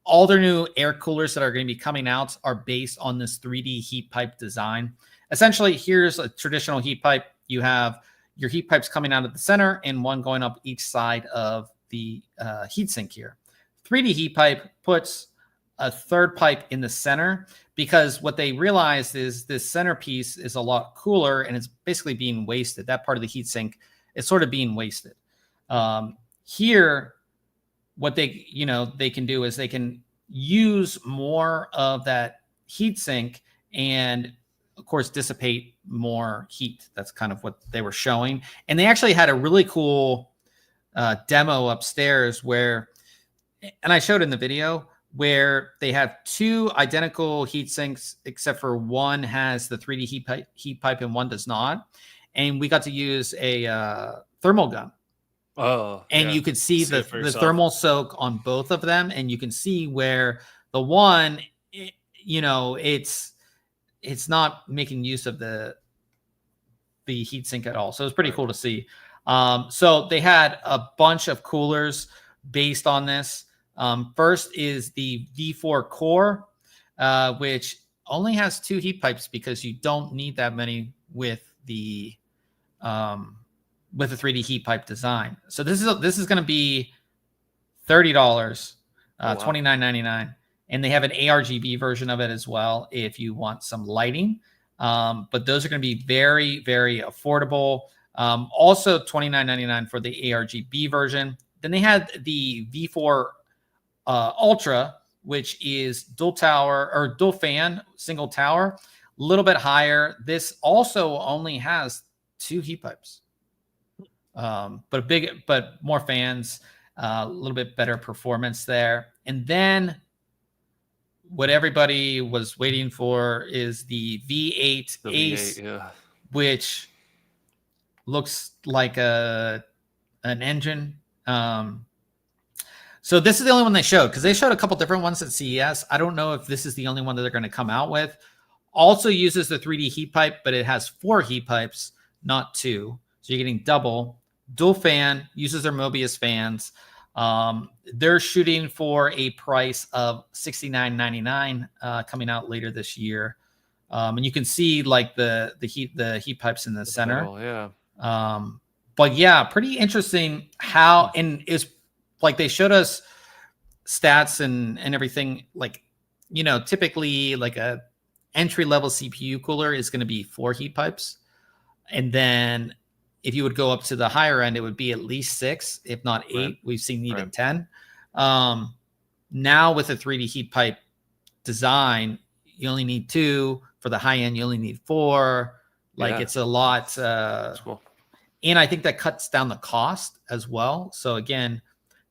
all their new air coolers that are going to be coming out are based on this 3D heat pipe design. Essentially, here's a traditional heat pipe. You have your heat pipes coming out at the center and one going up each side of the heatsink here. 3D heat pipe puts a third pipe in the center because what they realized is this centerpiece is a lot cooler and it's basically being wasted. That part of the heatsink is sort of being wasted. Here, what they can do is they can use more of that heatsink and, of course, dissipate more heat. That's kind of what they were showing. And they actually had a really cool demo upstairs where, and I showed in the video, where they have two identical heat sinks, except for one has the 3D heat pipe and one does not. And we got to use a thermal gun. Oh, and you could see the thermal soak on both of them. And you can see where the one, it's not making use of the heatsink at all. So it's pretty cool to see. So they had a bunch of coolers based on this. First is the V4 Core, which only has 2 heat pipes because you don't need that many with the 3D heat pipe design. So this is going to be $30, $29.99, and they have an ARGB version of it as well if you want some lighting. But those are going to be very, very affordable. Also $29.99 for the ARGB version. Then they had the V4 Ultra, which is dual tower or dual fan, single tower, a little bit higher. This also only has 2 heat pipes, but more fans, a little bit better performance there. And then what everybody was waiting for is the V8 Ace, which looks like an engine. So this is the only one they showed because they showed a couple different ones at CES. I don't know if this is the only one that they're going to come out with. Also uses the 3D heat pipe, but it has 4 heat pipes, not 2. So you're getting double. Dual fan, uses their Mobius fans. They're shooting for a price of $69.99 coming out later this year. And you can see like the heat pipes in the center. But yeah, pretty interesting how, and it's like they showed us stats and everything. Like, typically like a entry level CPU cooler is going to be 4 heat pipes. And then if you would go up to the higher end, it would be at least 6, if not 8. Right. We've seen even 10. Now with a 3D heat pipe design, you only need 2. For the high end, you only need 4. Like it's a lot. That's cool. And I think that cuts down the cost as well. So again,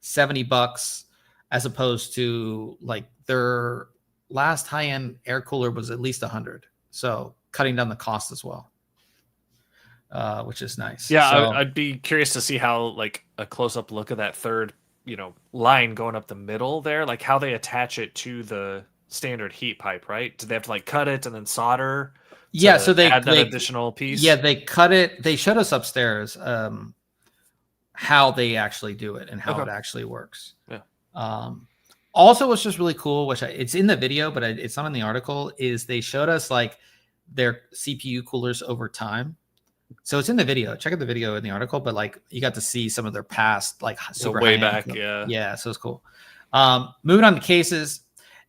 $70 as opposed to like their last high-end air cooler was at least $100. So cutting down the cost as well, which is nice. Yeah, so, I'd be curious to see how like a close-up look of that third, line going up the middle there, like how they attach it to the standard heat pipe, right? Do they have to like cut it and then solder? Yeah, so they add that additional piece. Yeah, they cut it. They showed us upstairs how they actually do it and how it Okay. actually works. Yeah. Also, what's just really cool, which it's in the video, but it's not in the article, is they showed us like their CPU coolers over time. So it's in the video. Check out the video in the article, but like you got to see some of their past, like super way high back. Yeah. So it's cool. Moving on to cases,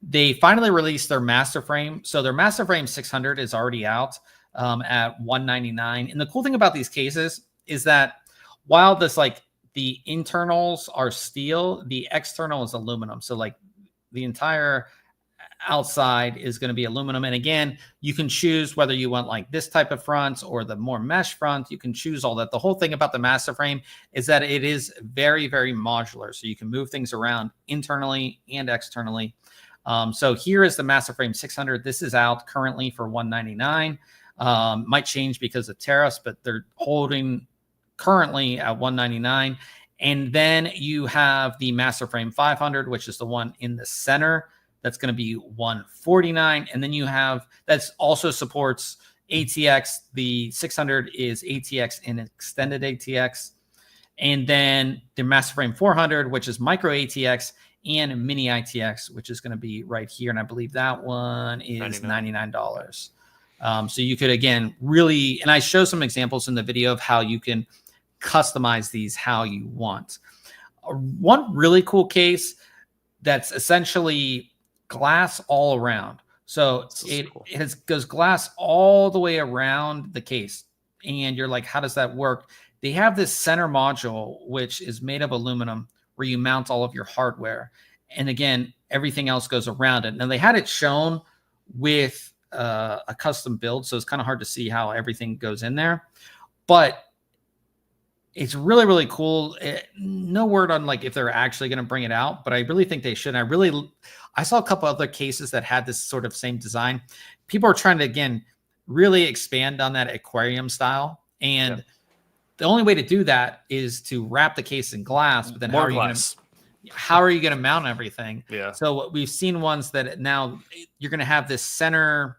they finally released their master frame. So their master frame 600 is already out at $199. And the cool thing about these cases is that while this like the internals are steel, the external is aluminum. So like the entire outside is going to be aluminum. And again, you can choose whether you want like this type of front or the more mesh front. You can choose all that. The whole thing about the master frame is that it is very, very modular. So you can move things around internally and externally. So here is the master frame 600. This is out currently for $199. Might change because of tariffs, but they're holding currently at $199. And then you have the master frame 500, which is the one in the center. That's going to be $149. And then you have, that's also supports ATX. The 600 is ATX and extended ATX. And then the master frame 400, which is micro ATX and mini ITX, which is going to be right here. And I believe that one is $99. So you could, again, really, and I show some examples in the video of how you can customize these how you want. One really cool case that's essentially glass all around. So it goes glass all the way around the case. And you're like, how does that work? They have this center module, which is made of aluminum, where you mount all of your hardware. And again, everything else goes around it. Now they had it shown with a custom build, so it's kind of hard to see how everything goes in there. But it's really, really cool. No word on like if they're actually going to bring it out, but I really think they should. I saw a couple other cases that had this sort of same design. People are trying to, again, really expand on that aquarium style. And the only way to do that is to wrap the case in glass, but then how are you going to mount everything? Yeah. So we've seen ones that now you're going to have this center,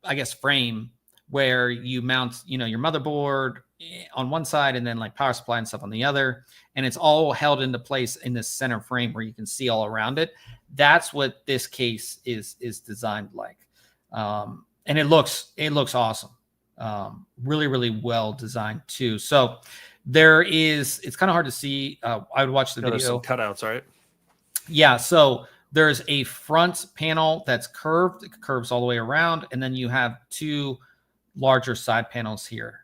I guess, frame where you mount, your motherboard on one side and then like power supply and stuff on the other. And it's all held into place in this center frame where you can see all around it. That's what this case is designed like. And it looks awesome. Really, really well designed too. So it's kind of hard to see. I would watch the video. There's some cutouts, right? Yeah. So there's a front panel that's curved. It curves all the way around. And then you have two larger side panels here.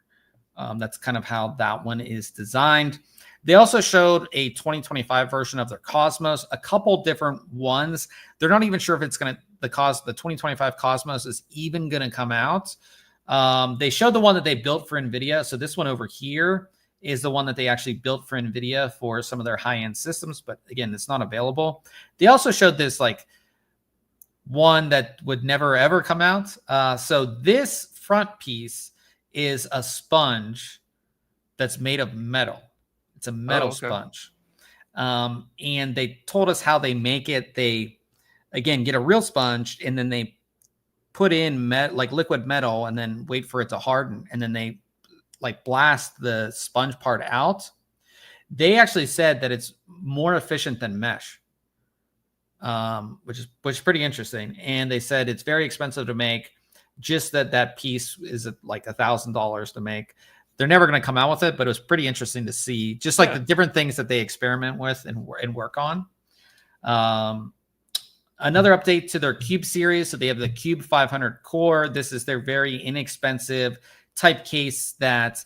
That's kind of how that one is designed. They also showed a 2025 version of their Cosmos, a couple different ones. They're not even sure if it's going to, the 2025 Cosmos is even going to come out. They showed the one that they built for NVIDIA. So this one over here is the one that they actually built for NVIDIA for some of their high-end systems. But again, it's not available. They also showed this like one that would never, ever come out. So this front piece is a sponge that's made of metal. It's a metal sponge. And they told us how they make it. They, again, get a real sponge and then they put in like liquid metal and then wait for it to harden. And then they like blast the sponge part out. They actually said that it's more efficient than mesh, which is pretty interesting. And they said it's very expensive to make. Just that piece is like $1,000 to make. They're never going to come out with it, but it was pretty interesting to see just like the different things that they experiment with and work on. Another update to their Cube series. So they have the Cube 500 core. This is their very inexpensive type case that's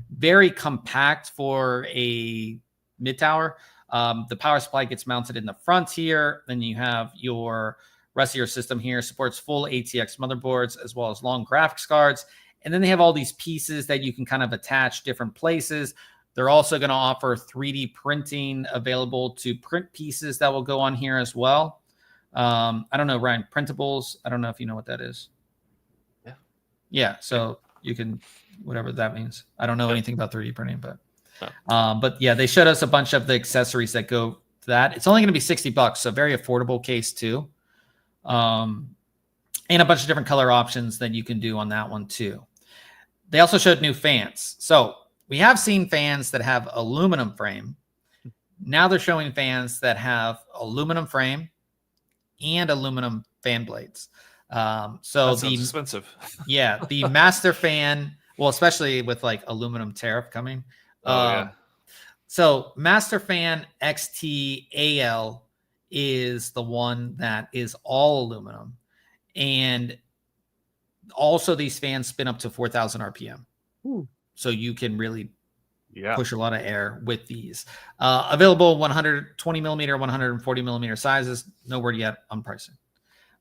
very compact for a mid tower. The power supply gets mounted in the front here. Then you have your rest of your system here, supports full ATX motherboards as well as long graphics cards. And then they have all these pieces that you can kind of attach different places. They're also going to offer 3D printing available to print pieces that will go on here as well. I don't know, Ryan, printables. I don't know if you know what that is. Yeah. Yeah. So you can, whatever that means. I don't know anything about 3D printing, but yeah, they showed us a bunch of the accessories that go to that. It's only going to be $60, so very affordable case too. And a bunch of different color options that you can do on that one too. They also showed new fans. So we have seen fans that have aluminum frame. Now they're showing fans that have aluminum frame and aluminum fan blades. So that sounds expensive. Yeah, the master fan, well, especially with like aluminum tariff coming. So master fan XT-AL is the one that is all aluminum. And also these fans spin up to 4,000 RPM. Ooh. So you can really push a lot of air with these. Available 120 millimeter, 140 millimeter sizes. No word yet on pricing.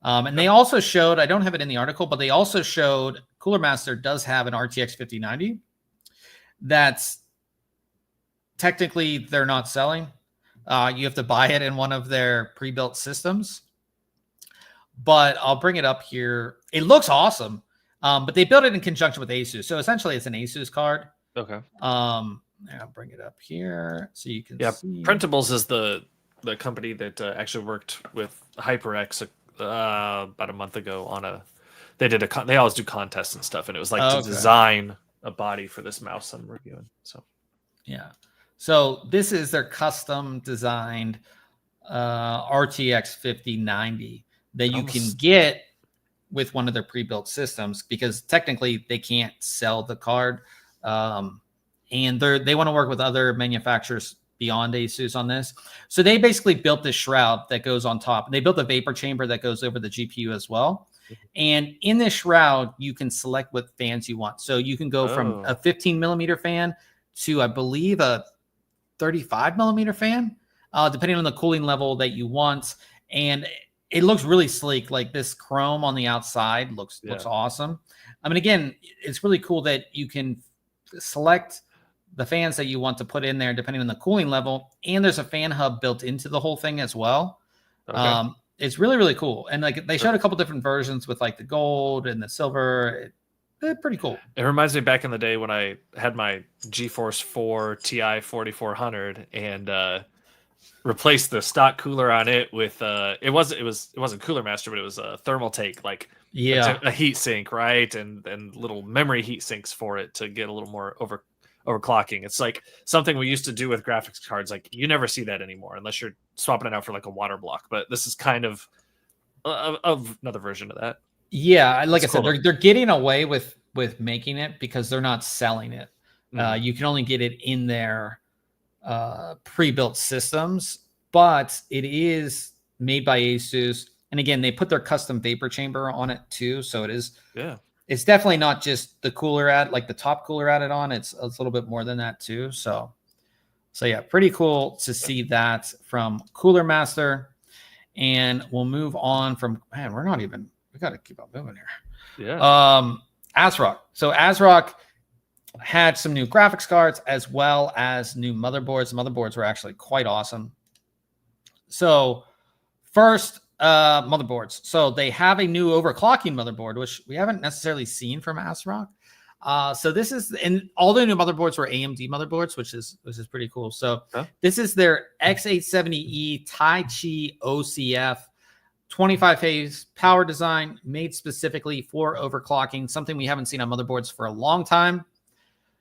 And they also showed, I don't have it in the article, but they also showed Cooler Master does have an RTX 5090 that's technically they're not selling. You have to buy it in one of their pre-built systems. But I'll bring it up here. It looks awesome, but they built it in conjunction with Asus. So essentially it's an Asus card. Okay. I'll bring it up here so you can see. Printables is the company that actually worked with HyperX about a month ago on they always do contests and stuff, and it was like to design a body for this mouse I'm reviewing. So this is their custom designed RTX 5090 that you can get with one of their pre-built systems, because technically they can't sell the card, and they want to work with other manufacturers beyond Asus on this. So they basically built this shroud that goes on top. They built a vapor chamber that goes over the GPU as well. And in this shroud, you can select what fans you want. So you can go from a 15 millimeter fan to, I believe, a 35 millimeter fan, depending on the cooling level that you want. And it looks really sleek. Like this chrome on the outside looks awesome. I mean, again, it's really cool that you can select the fans that you want to put in there depending on the cooling level, and there's a fan hub built into the whole thing as well. It's really, really cool. And like they showed a couple different versions with like the gold and the silver. It's pretty cool. It reminds me back in the day when I had my GeForce 4 Ti 4400 and replaced the stock cooler on it with it wasn't Cooler Master, but it was a thermal take, like a heat sink, right? And little memory heat sinks for it to get a little more overclocking. It's like something we used to do with graphics cards. Like you never see that anymore unless you're swapping it out for like a water block. But this is kind of another version of that. Yeah, like I said, they're getting away with making it because they're not selling it. You can only get it in their pre-built systems, but it is made by Asus. And again, they put their custom vapor chamber on it too. So it is, it's definitely not just the cooler like the top cooler added on. It's a little bit more than that too. So yeah, pretty cool to see that from Cooler Master. And we'll move on from, man, we got to keep on moving here. ASRock. So ASRock had some new graphics cards as well as new motherboards. The motherboards were actually quite awesome. So first, motherboards. So they have a new overclocking motherboard, which we haven't necessarily seen from ASRock. So this is, and all the new motherboards were AMD motherboards, which is pretty cool. So this is their X870E Tai Chi OCF 25 phase power design, made specifically for overclocking, something we haven't seen on motherboards for a long time.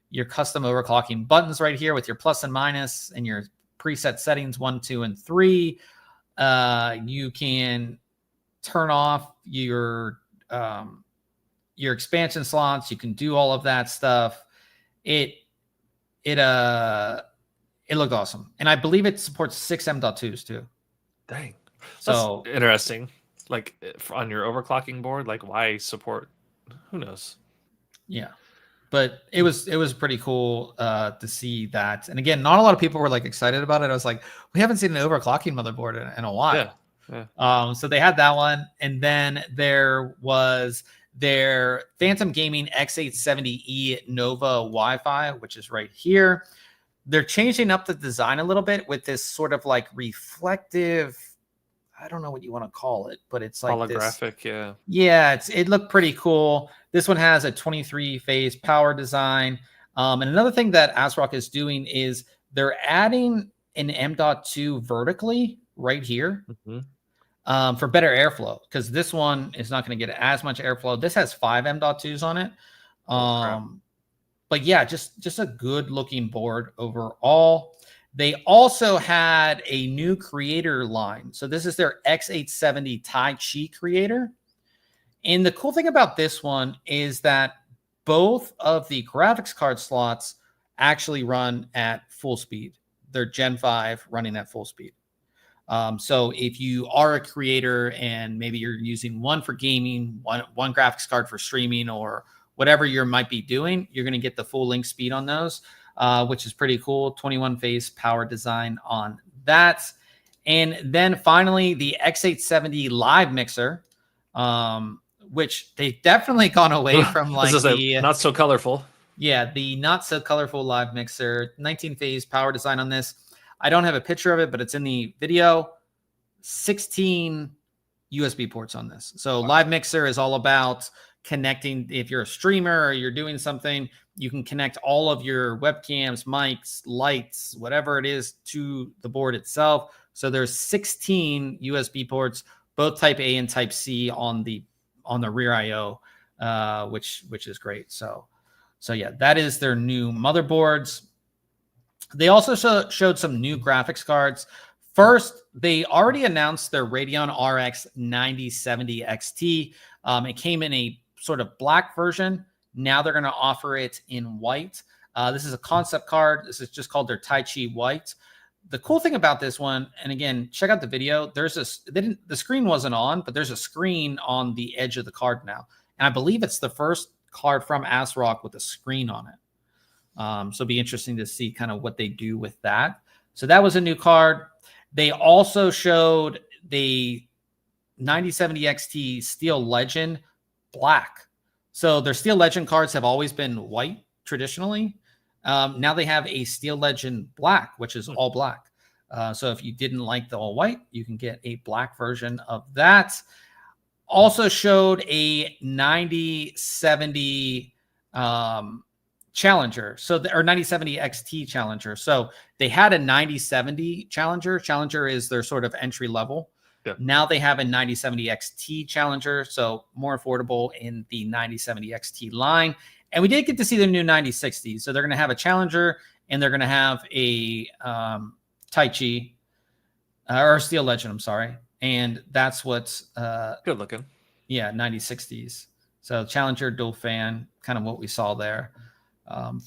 Your custom overclocking buttons right here with your plus and minus and your preset settings 1, 2, and 3. You can turn off your expansion slots. You can do all of that stuff. It looked awesome, and I believe it supports 6 M.2s too. Dang, so that's interesting. Like on your overclocking board, like why support? Who knows? Yeah. But it was pretty cool to see that. And again, not a lot of people were like excited about it. I was like, we haven't seen an overclocking motherboard in a while. So they had that one. And then there was their Phantom Gaming X870E Nova Wi-Fi, which is right here. They're changing up the design a little bit with this sort of like reflective, I don't know what you want to call it, but it's like holographic. It looked pretty cool. This one has a 23 phase power design. And another thing that ASRock is doing is they're adding an M.2 vertically right here for better airflow, because this one is not going to get as much airflow. This has 5 M.2s on it. but yeah, just a good looking board overall. They also had a new creator line. So this is their X870 Tai Chi creator. And the cool thing about this one is that both of the graphics card slots actually run at full speed. They're Gen 5 running at full speed. So if you are a creator and maybe you're using one for gaming, one graphics card for streaming, or whatever you might be doing, you're going to get the full link speed on those, which is pretty cool. 21 phase power design on that. And then finally, the X870 live mixer, which they've definitely gone away from like the not so colorful. Yeah, the not so colorful live mixer, 19 phase power design on this. I don't have a picture of it, but it's in the video. 16 USB ports on this. So live mixer is all about connecting. If you're a streamer or you're doing something, you can connect all of your webcams, mics, lights, whatever it is to the board itself. So there's 16 USB ports, both type A and type C on the rear IO, which is great. So yeah, that is their new motherboards. They also showed some new graphics cards. First, they already announced their Radeon RX 9070 XT. It came in a sort of black version. Now they're going to offer it in white. This is a concept card. This is just called their Tai Chi White. The cool thing about this one, and again, check out the video. The screen wasn't on, but there's a screen on the edge of the card now. And I believe it's the first card from ASRock with a screen on it. So it'll be interesting to see kind of what they do with that. So that was a new card. They also showed the 9070 XT Steel Legend black. So their Steel Legend cards have always been white traditionally. Now they have a Steel Legend black, which is all black. So if you didn't like the all white, you can get a black version of that. Also showed a 9070 Challenger, or 9070 XT Challenger. So they had a 9070 Challenger. Challenger is their sort of entry level. Yeah. Now they have a 9070 XT Challenger, so more affordable in the 9070 XT line. And we did get to see the new 9060. So they're going to have a Challenger, and they're going to have a Tai Chi or Steel Legend. I'm sorry, and that's what's good looking. Yeah, 9060s. So Challenger dual fan, kind of what we saw there.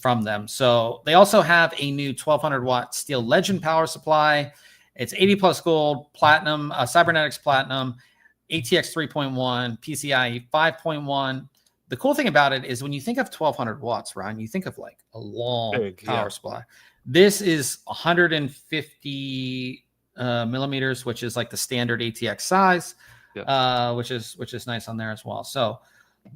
From them. So they also have a new 1200 watt Steel Legend power supply. It's 80 plus gold, platinum, cybernetics platinum, ATX 3.1, PCIe 5.1. The cool thing about it is when you think of 1200 watts, Ryan, you think of like a long power supply. This is 150 millimeters, which is like the standard ATX size, which is nice on there as well. So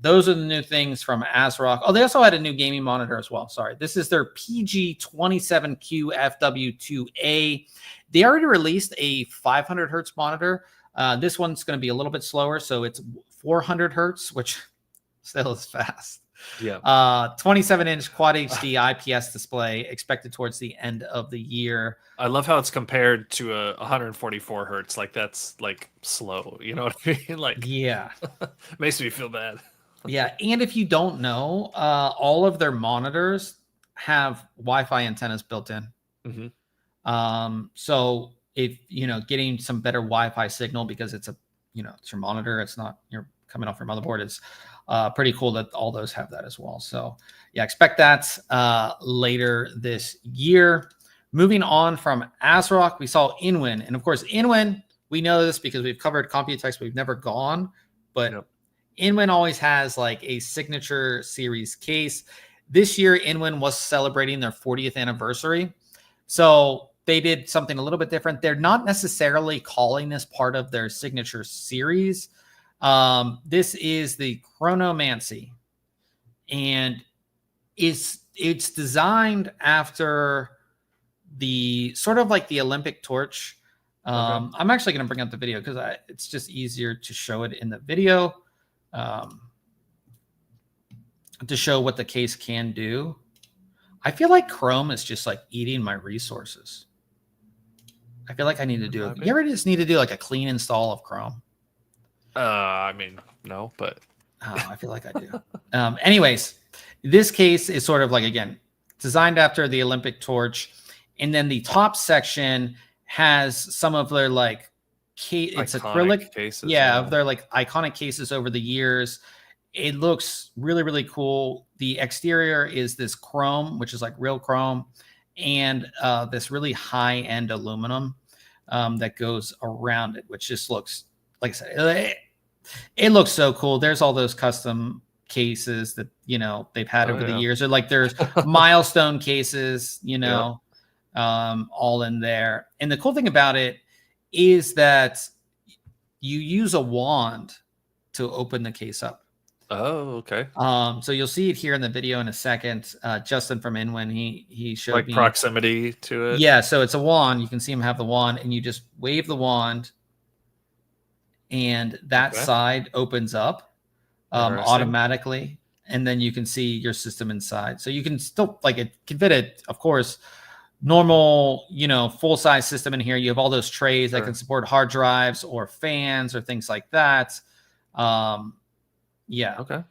those are the new things from ASRock. Oh, they also had a new gaming monitor as well. Sorry. This is their PG27Q FW2A. They already released a 500 hertz monitor. This one's going to be a little bit slower. So it's 400 hertz, which still is fast. Yeah. 27-inch Quad HD IPS display expected towards the end of the year. I love how it's compared to a 144 hertz. Like that's like slow. You know what I mean? Like, yeah, makes me feel bad. Yeah, and if you don't know, all of their monitors have Wi-Fi antennas built in. Mm-hmm. So if getting some better Wi-Fi signal because it's it's your monitor, it's not you're coming off your motherboard. It's pretty cool that all those have that as well. So yeah, expect that later this year. Moving on from ASRock, we saw InWin, and of course InWin. We know this because we've covered Computex. We've never gone, but InWin always has like a signature series case. This year, InWin was celebrating their 40th anniversary. So they did something a little bit different. They're not necessarily calling this part of their signature series. This is the Chronomancy. And it's designed after the sort of like the Olympic torch. I'm actually going to bring up the video because it's just easier to show it in the video. To show what the case can do. I feel like Chrome is just like eating my resources. I feel like I need to do it. You ever just need to do like a clean install of Chrome? I mean, no, but Oh, I feel like I do. Anyways, this case is sort of like, again, designed after the Olympic torch. And then the top section has some of their like, it's acrylic cases. Yeah, of their like iconic cases over the years. It looks really, really cool. The exterior is this chrome, which is like real chrome, and this really high-end aluminum that goes around it, which just looks, like I said, it looks so cool. There's all those custom cases that, you know, they've had over the years. Or like there's milestone cases, you know, all in there. And the cool thing about it is that you use a wand to open the case up. Oh, okay. So you'll see it here in the video in a second. Justin from Inwin, he showed like me proximity to it. Yeah, so it's a wand. You can see him have the wand, and you just wave the wand, and that side opens up automatically, and then you can see your system inside. So you can still, like, it can fit it, of course, normal, you know, full-size system in here. You have all those trays that can support hard drives or fans or things like that. Yeah. Okay.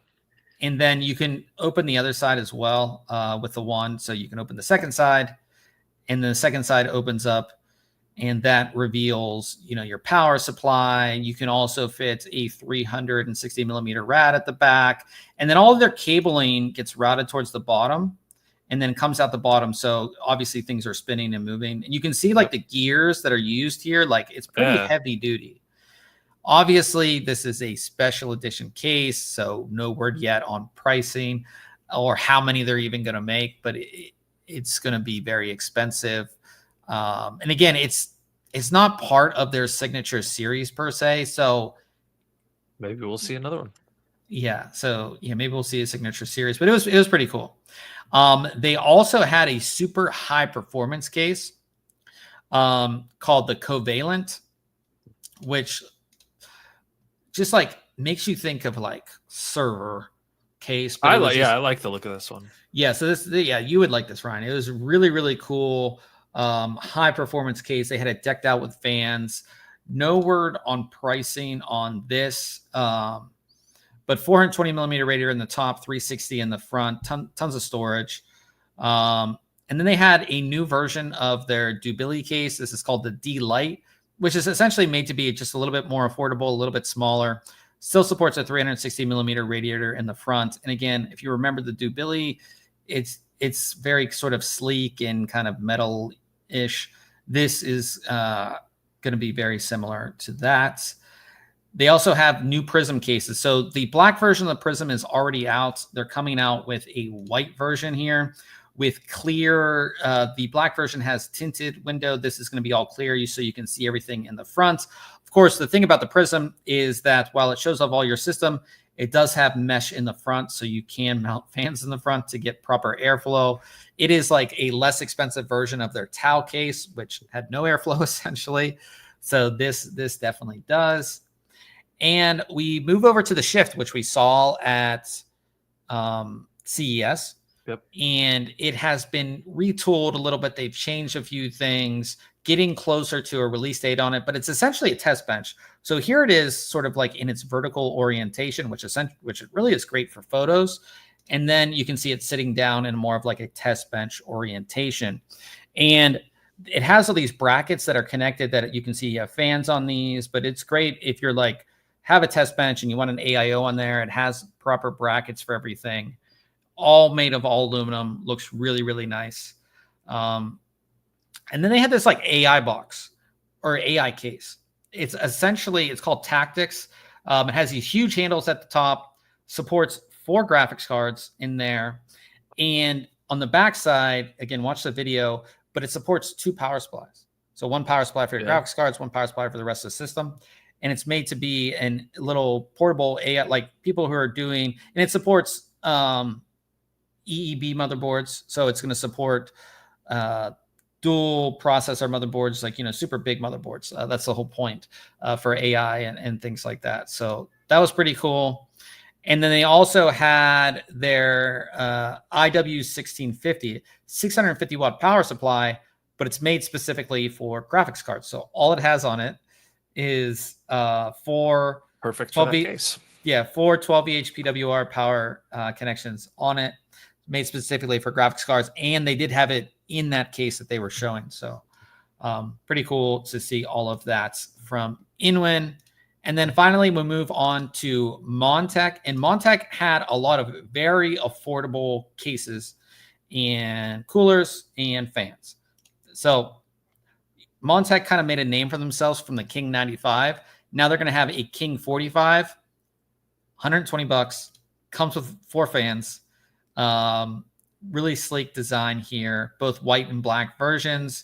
And then you can open the other side as well with the wand. So you can open the second side, and the second side opens up, and that reveals, you know, your power supply. You can also fit a 360 millimeter rad at the back, and then all of their cabling gets routed towards the bottom and then comes out the bottom. So obviously things are spinning and moving, and you can see like the gears that are used here. Like, it's pretty heavy duty. Obviously, this is a special edition case, so no word yet on pricing or how many they're even going to make, but it's going to be very expensive. And again, it's not part of their signature series per se, so maybe we'll see another one. Yeah, so yeah, maybe we'll see a signature series, but it was pretty cool. They also had a super high performance case called the Covalent, which just like makes you think of like server case. I like the look of this one. Yeah, so you would like this, Ryan. It was really, really cool. High performance case. They had it decked out with fans. No word on pricing on this, but 420 millimeter radiator in the top, 360 in the front, tons of storage. And then they had a new version of their Dubilly case. This is called the D Lite, which is essentially made to be just a little bit more affordable, a little bit smaller. Still supports a 360 millimeter radiator in the front. And again, if you remember the Dubilly, it's very sort of sleek and kind of metal-ish. This is going to be very similar to that. They also have new Prism cases. So the black version of the Prism is already out. They're coming out with a white version here with clear. The black version has tinted window. This is going to be all clear, so you can see everything in the front. Of course, the thing about the Prism is that while it shows off all your system, it does have mesh in the front, so you can mount fans in the front to get proper airflow. It is like a less expensive version of their Tau case, which had no airflow essentially. So this definitely does. And we move over to the Shift, which we saw at CES. Yep. And it has been retooled a little bit. They've changed a few things, getting closer to a release date on it, but it's essentially a test bench. So here it is, sort of like in its vertical orientation, which it really is great for photos. And then you can see it sitting down in more of like a test bench orientation. And it has all these brackets that are connected that you can see you have fans on these, but it's great if you're like, have a test bench and you want an AIO on there. It has proper brackets for everything. All made of all aluminum, looks really, really nice. And then they had this like AI box or AI case. It's called Tactics. It has these huge handles at the top, supports 4 graphics cards in there. And on the back side, again, watch the video, but it supports 2 power supplies. So 1 power supply for your graphics cards, 1 power supply for the rest of the system. And it's made to be a little portable AI, like people who are doing, and it supports EEB motherboards. So it's going to support dual processor motherboards, like, you know, super big motherboards. That's the whole point for AI and things like that. So that was pretty cool. And then they also had their IW1650, 650 watt power supply, but it's made specifically for graphics cards. So all it has on it is 4 perfect for that case. 4 12V PWR power connections on it, made specifically for graphics cards, and they did have it in that case that they were showing. So pretty cool to see all of that from Inwin. And then finally, we move on to Montech. And Montech had a lot of very affordable cases and coolers and fans. So Montech kind of made a name for themselves from the King 95. Now they're going to have a King 45, 120 bucks, comes with 4 fans. Really sleek design here, both white and black versions.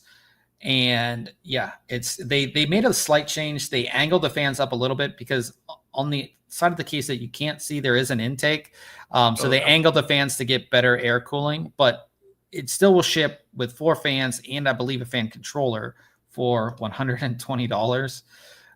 And yeah, they made a slight change. They angled the fans up a little bit because on the side of the case that you can't see, there is an intake. So they angled the fans to get better air cooling, but it still will ship with 4 fans and I believe a fan controller for $120.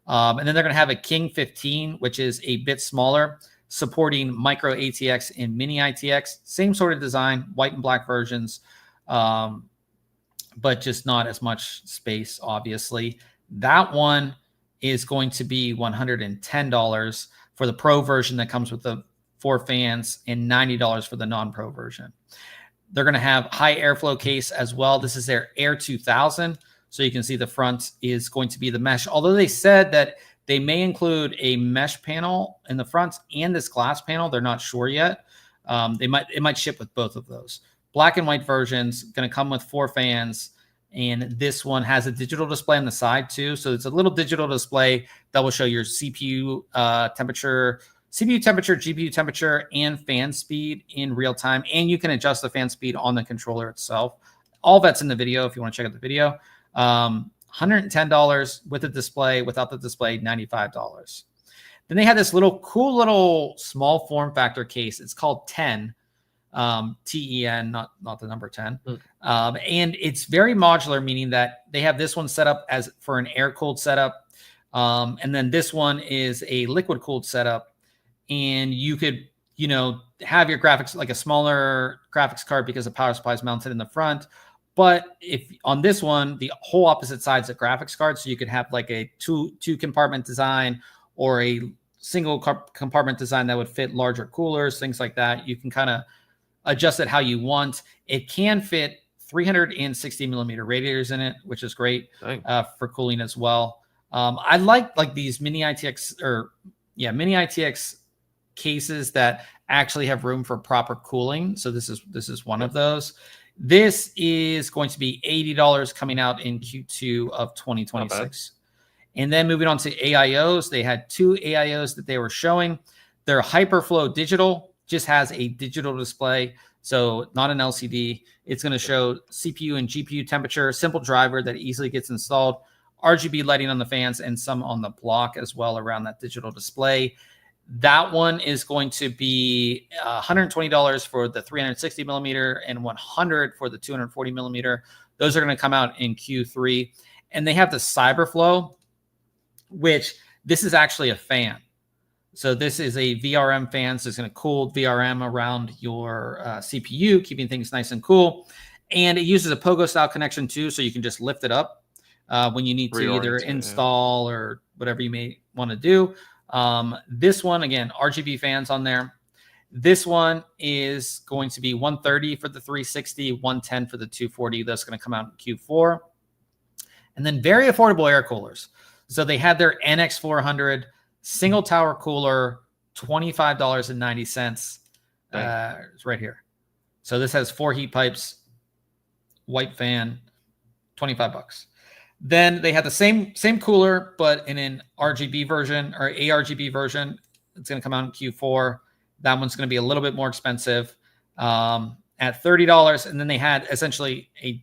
And then they're going to have a King 15, which is a bit smaller, supporting micro ATX and mini ITX. Same sort of design, white and black versions, but just not as much space, obviously. That one is going to be $110 for the Pro version that comes with the 4 fans and $90 for the non-Pro version. They're going to have high airflow case as well. This is their Air 2000. So you can see the front is going to be the mesh, although they said that they may include a mesh panel in the front and this glass panel. They're not sure yet. It might ship with both of those. Black and white versions going to come with 4 fans. And this one has a digital display on the side too. So it's a little digital display that will show your CPU temperature, GPU temperature, and fan speed in real time. And you can adjust the fan speed on the controller itself. All that's in the video if you want to check out the video. $110 with the display, without the display, $95. Then they had this cool little small form factor case. It's called 10, TEN, not the number 10. And it's very modular, meaning that they have this one set up as for an air-cooled setup. And then this one is a liquid-cooled setup. And you could, have your graphics, like a smaller graphics card because the power supply is mounted in the front. But if on this one, the whole opposite side's a graphics card, so you could have like a two compartment design or a single compartment design that would fit larger coolers, things like that. You can kind of adjust it how you want. It can fit 360 millimeter radiators in it, which is great for cooling as well. I like these mini ITX cases that actually have room for proper cooling. So this is one of those. This is going to be $80 coming out in Q2 of 2026. And then moving on to AIOs, they had 2 AIOs that they were showing. Their Hyperflow Digital just has a digital display, so not an LCD. It's going to show CPU and GPU temperature, simple driver that easily gets installed, RGB lighting on the fans, and some on the block as well around that digital display. That one is going to be $120 for the 360 millimeter and $100 for the 240 millimeter. Those are going to come out in Q3. And they have the Cyberflow, which this is actually a fan. So this is a VRM fan. So it's going to cool VRM around your CPU, keeping things nice and cool. And it uses a pogo style connection too. So you can just lift it up when you need to either install or whatever you may want to do. This one, again, RGB fans on there. This one is going to be $130 for the 360, $110 for the 240. That's going to come out in Q4. And then very affordable air coolers. So they had their NX400 single tower cooler, $25.90. It's right here. So this has 4 heat pipes, white fan, $25. Then they had the same cooler, but in an RGB version or ARGB version. It's going to come out in Q4. That one's going to be a little bit more expensive at $30. And then they had essentially a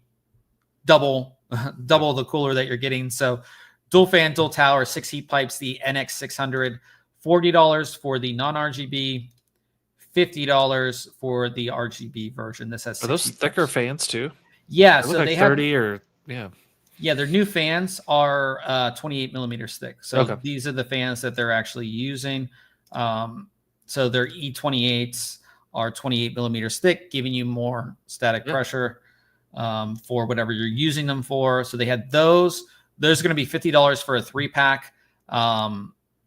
double the cooler that you're getting. So dual fan, dual tower, 6 heat pipes, the NX600, $40 for the non-RGB, $50 for the RGB version. This has are those thicker fans too? Yeah, so they 30 have, Yeah, their new fans are 28 millimeters thick. So these are the fans that they're actually using. So their E28s are 28 millimeters thick, giving you more static pressure for whatever you're using them for. So they had those. There's going to be $50 for a 3-pack.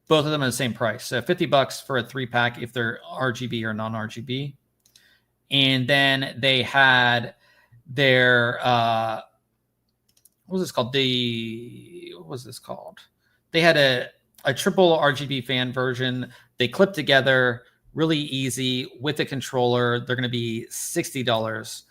both of them at the same price. So $50 for a 3-pack if they're RGB or non-RGB. And then they had their what was this called? What was this called? They had a triple RGB fan version. They clip together, really easy with a controller. They're going to be $60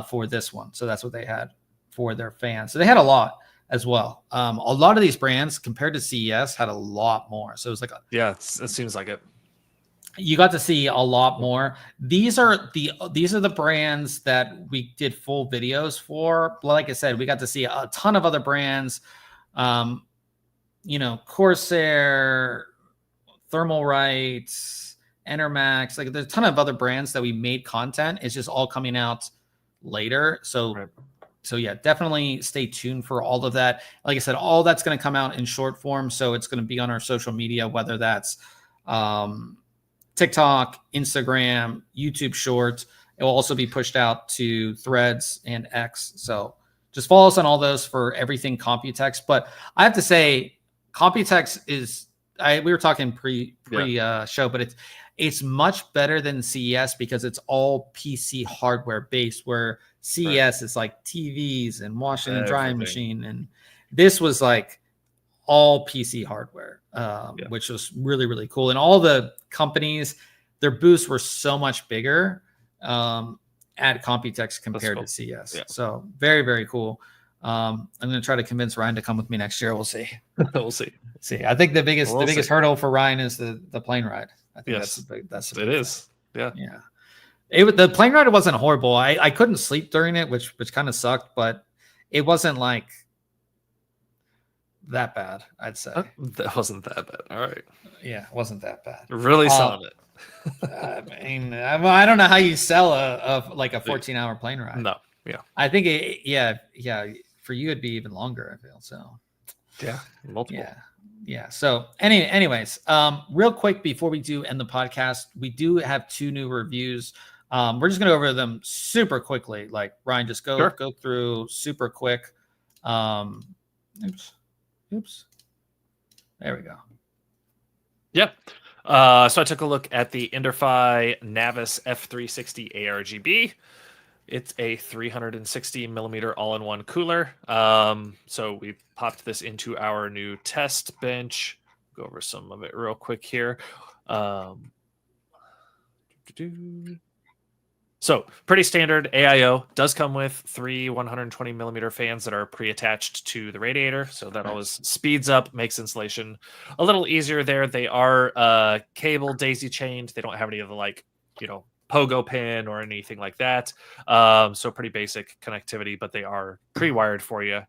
for this one. So that's what they had for their fans. So they had a lot as well. A lot of these brands compared to CES had a lot more. So it was like it seems like it. You got to see a lot more. These are the brands that we did full videos for. Like I said, we got to see a ton of other brands. Corsair, Thermalright, Enermax. Like there's a ton of other brands that we made content. It's just all coming out later. So yeah, definitely stay tuned for all of that. Like I said, all that's going to come out in short form. So it's going to be on our social media, whether that's TikTok, Instagram, YouTube Shorts. It will also be pushed out to Threads and X. So just follow us on all those for everything Computex. But I have to say, Computex is, we were talking pre show, but it's much better than CES because it's all PC hardware based, where CES is like TVs and washing and drying machine. And this was like all PC hardware, which was really, really cool. And all the companies, their booths were so much bigger at Computex compared to CES. Yeah. So very, very cool. I'm going to try to convince Ryan to come with me next year. We'll see. We'll see. I think the biggest hurdle for Ryan is the plane ride. I think that's it is. Yeah. The plane ride wasn't horrible. I couldn't sleep during it, which kind of sucked, but it wasn't like that bad, I'd say. That wasn't that bad. All right. Yeah, it wasn't that bad. Really selling it. I don't know how you sell a 14-hour plane ride. No. Yeah. I think for you it'd be even longer, I feel. So yeah, multiple. Yeah. So anyways, real quick before we do end the podcast, we do have 2 new reviews. We're just gonna go over them super quickly. Like Ryan, just go through super quick. Oops. There we go. Yep. So I took a look at the Endorfy Navis F360 ARGB. It's a 360 millimeter all-in-one cooler. So we popped this into our new test bench. Go over some of it real quick here. So pretty standard AIO. Does come with 3 120 millimeter fans that are pre-attached to the radiator. So that always speeds up, makes installation a little easier there. They are cable daisy chained. They don't have any of the pogo pin or anything like that. So pretty basic connectivity, but they are pre-wired for you.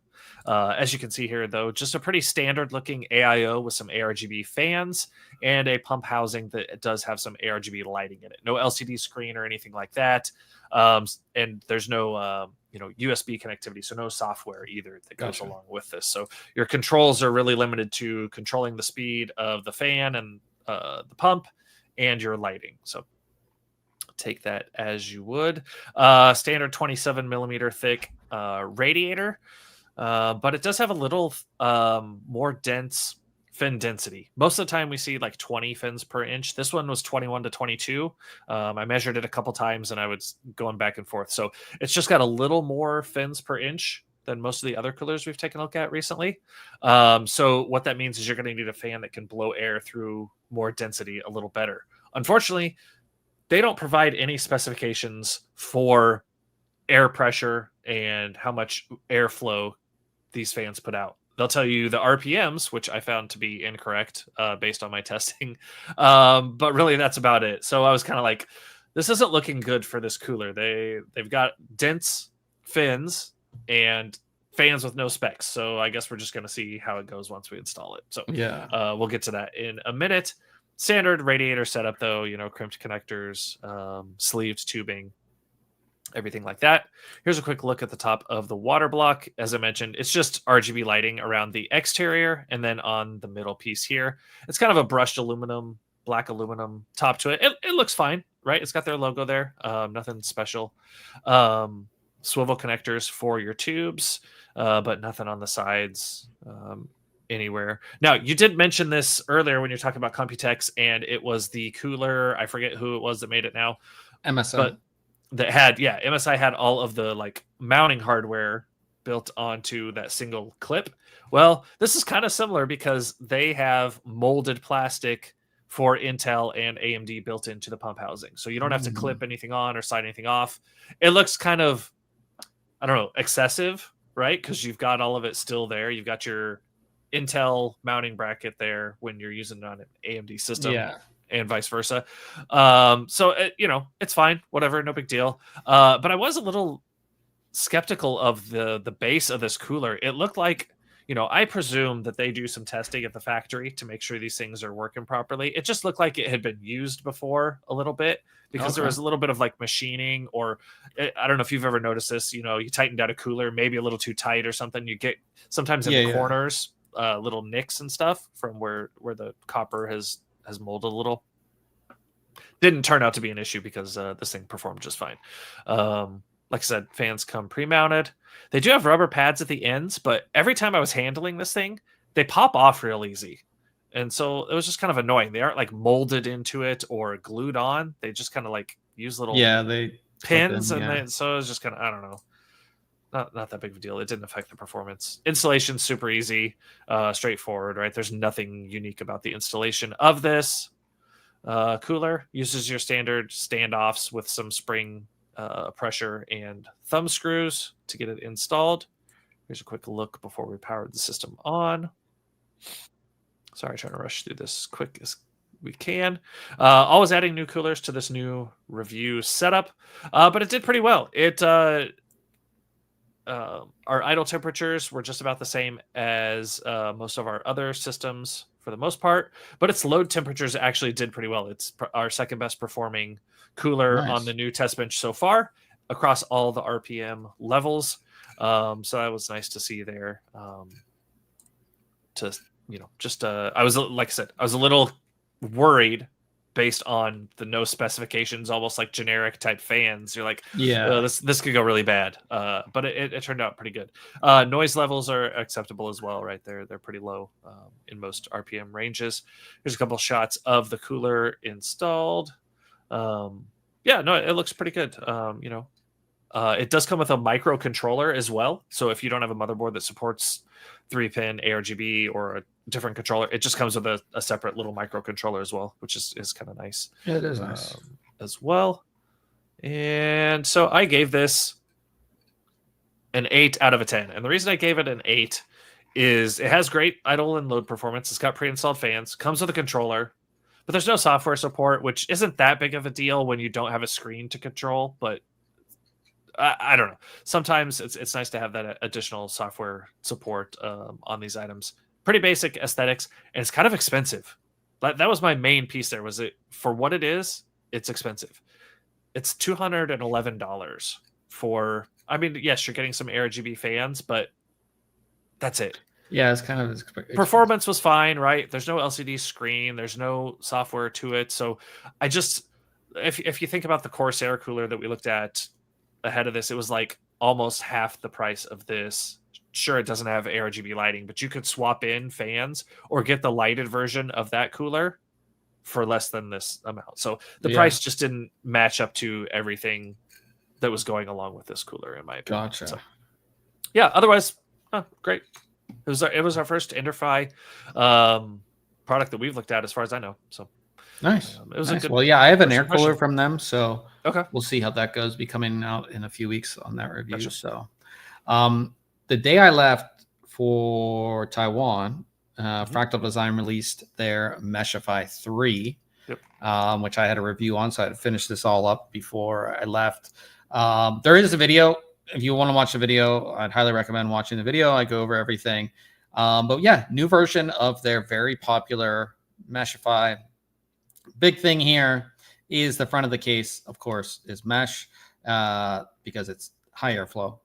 As you can see here, though, just a pretty standard looking AIO with some ARGB fans and a pump housing that does have some ARGB lighting in it. No LCD screen or anything like that. And there's no, USB connectivity. So no software either that goes along with this. So your controls are really limited to controlling the speed of the fan and the pump and your lighting. So take that as you would. Standard 27 millimeter thick radiator, but it does have a little more dense fin density. Most of the time we see like 20 fins per inch. This one was 21 to 22. I measured it a couple times and I was going back and forth. So it's just got a little more fins per inch than most of the other coolers we've taken a look at recently. So what that means is you're going to need a fan that can blow air through more density a little better. Unfortunately, they don't provide any specifications for air pressure and how much airflow these fans put out. They'll tell you the RPMs, which I found to be incorrect based on my testing. But really, that's about it. So I was kind of like, this isn't looking good for this cooler. They've got dense fins and fans with no specs. So I guess we're just going to see how it goes once we install it. So we'll get to that in a minute. Standard radiator setup, though, crimped connectors, sleeves, tubing, everything like that. Here's a quick look at the top of the water block. As I mentioned, it's just RGB lighting around the exterior and then on the middle piece here. It's kind of a brushed aluminum, black aluminum top to it. It looks fine, right? It's got their logo there. Nothing special. Swivel connectors for your tubes, but nothing on the sides. anywhere. Now, you did mention this earlier when you're talking about Computex, and it was the cooler. I forget who it was that made it now. MSI. But that had, MSI had all of the like mounting hardware built onto that single clip. Well, this is kind of similar because they have molded plastic for Intel and AMD built into the pump housing. So you don't have to clip anything on or slide anything off. It looks kind of, I don't know, excessive, right? Because you've got all of it still there. You've got your Intel mounting bracket there when you're using it on an AMD system. Yeah. And vice versa. So, it's fine. Whatever. No big deal. But I was a little skeptical of the base of this cooler. It looked like, I presume that they do some testing at the factory to make sure these things are working properly. It just looked like it had been used before a little bit because there was a little bit of like machining, or I don't know if you've ever noticed this, you tighten down a cooler, maybe a little too tight or something. You get sometimes in the corners, little nicks and stuff from where the copper has molded a little. Didn't turn out to be an issue because this thing performed just fine. Like I said, fans come pre-mounted. They do have rubber pads at the ends, but every time I was handling this thing, they pop off real easy. And so it was just kind of annoying. They aren't like molded into it or glued on. They just kind of like use little pins. So it was just kind of, I don't know. Not that big of a deal. It didn't affect the performance. Installation, super easy, straightforward, right? There's nothing unique about the installation of this. Cooler uses your standard standoffs with some spring pressure and thumb screws to get it installed. Here's a quick look before we powered the system on. Sorry, trying to rush through this quick as we can. Always adding new coolers to this new review setup, but it did pretty well. Our idle temperatures were just about the same as most of our other systems for the most part, but its load temperatures actually did pretty well. It's our second best performing cooler on the new test bench so far across all the RPM levels. So that was nice to see there. I was, like I said, I was a little worried based on the no specifications, almost like generic type fans. You're like, this could go really bad. But it turned out pretty good. Noise levels are acceptable as well, right? They're pretty low in most RPM ranges. Here's a couple shots of the cooler installed. It looks pretty good. It does come with a microcontroller as well. So if you don't have a motherboard that supports 3-pin ARGB or a different controller, it just comes with a separate little microcontroller as well, which is kind of nice. Yeah, it is nice as well. And so I gave this an 8 out of a 10. And the reason I gave it an 8 is it has great idle and load performance. It's got pre-installed fans, comes with a controller, but there's no software support, which isn't that big of a deal when you don't have a screen to control. But I don't know. Sometimes it's nice to have that additional software support on these items. Pretty basic aesthetics, and it's kind of expensive. That was my main piece there. Was it for what it is? It's expensive. It's $211 for. I mean, yes, you're getting some ARGB fans, but that's it. Yeah, it's kind of performance was fine, right? There's no LCD screen. There's no software to it. So I just, if you think about the Corsair cooler that we looked at ahead of this, it was like almost half the price of this. Sure, it doesn't have ARGB lighting, but you could swap in fans or get the lighted version of that cooler for less than this amount. So the price just didn't match up to everything that was going along with this cooler, in my opinion. Gotcha. So, otherwise, great. It was our first Endorfy product that we've looked at, as far as I know. So nice. It was nice. a good. Well, I have an air cooler from them, so okay, we'll see how that goes. Be coming out in a few weeks on that review. Gotcha. So, the day I left for Taiwan, Fractal Design released their Meshify 3, which I had a review on, so I had to finish this all up before I left. There is a video. If you want to watch the video, I'd highly recommend watching the video. I go over everything. But yeah, new version of their very popular Meshify. Big thing here is the front of the case, of course, is mesh because it's high airflow.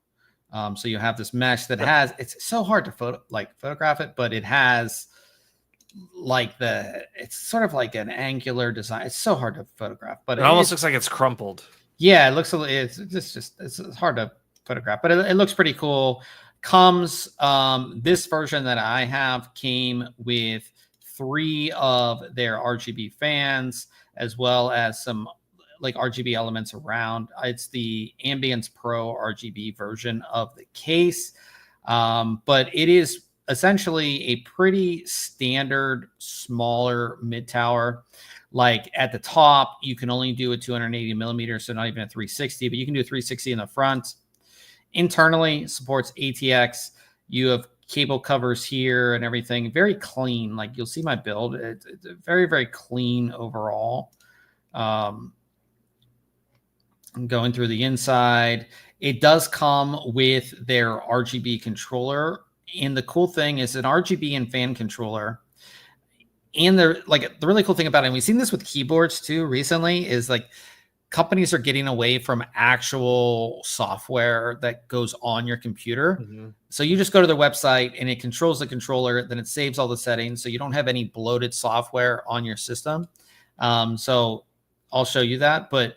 So you have this mesh that has, it's so hard to photograph it, but it has it's sort of like an angular design. It's so hard to photograph, but it almost looks like it's crumpled. Yeah, it looks it's hard to photograph, but it looks pretty cool. comes, this version that I have came with 3 of their RGB fans, as well as some like RGB elements around. It's the Ambience Pro RGB version of the case. But it is essentially a pretty standard, smaller mid tower. Like at the top, you can only do a 280 millimeters, so not even a 360, but you can do a 360 in the front. Internally, supports ATX. You have cable covers here and everything. Very clean. Like you'll see my build. It's very, very clean overall. Going through the inside, it does come with their RGB controller. And the cool thing is an RGB and fan controller. And they're like, the really cool thing about it, and we've seen this with keyboards too recently, is like companies are getting away from actual software that goes on your computer. So you just go to their website and it controls the controller, then it saves all the settings. So you don't have any bloated software on your system. So I'll show you that, but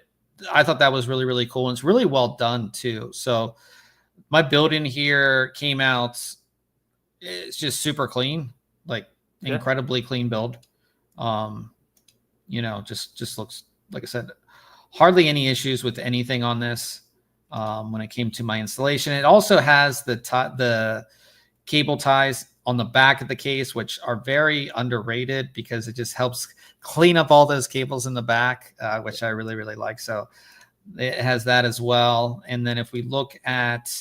I thought that was really, really cool. And it's really well done too. So my build in here came out, it's just super clean, like incredibly clean build. You know, just looks, like I said, hardly any issues with anything on this. When it came to my installation, it also has the cable ties on the back of the case, which are very underrated because it just helps clean up all those cables in the back, which I really, really like. So it has that as well. And then if we look at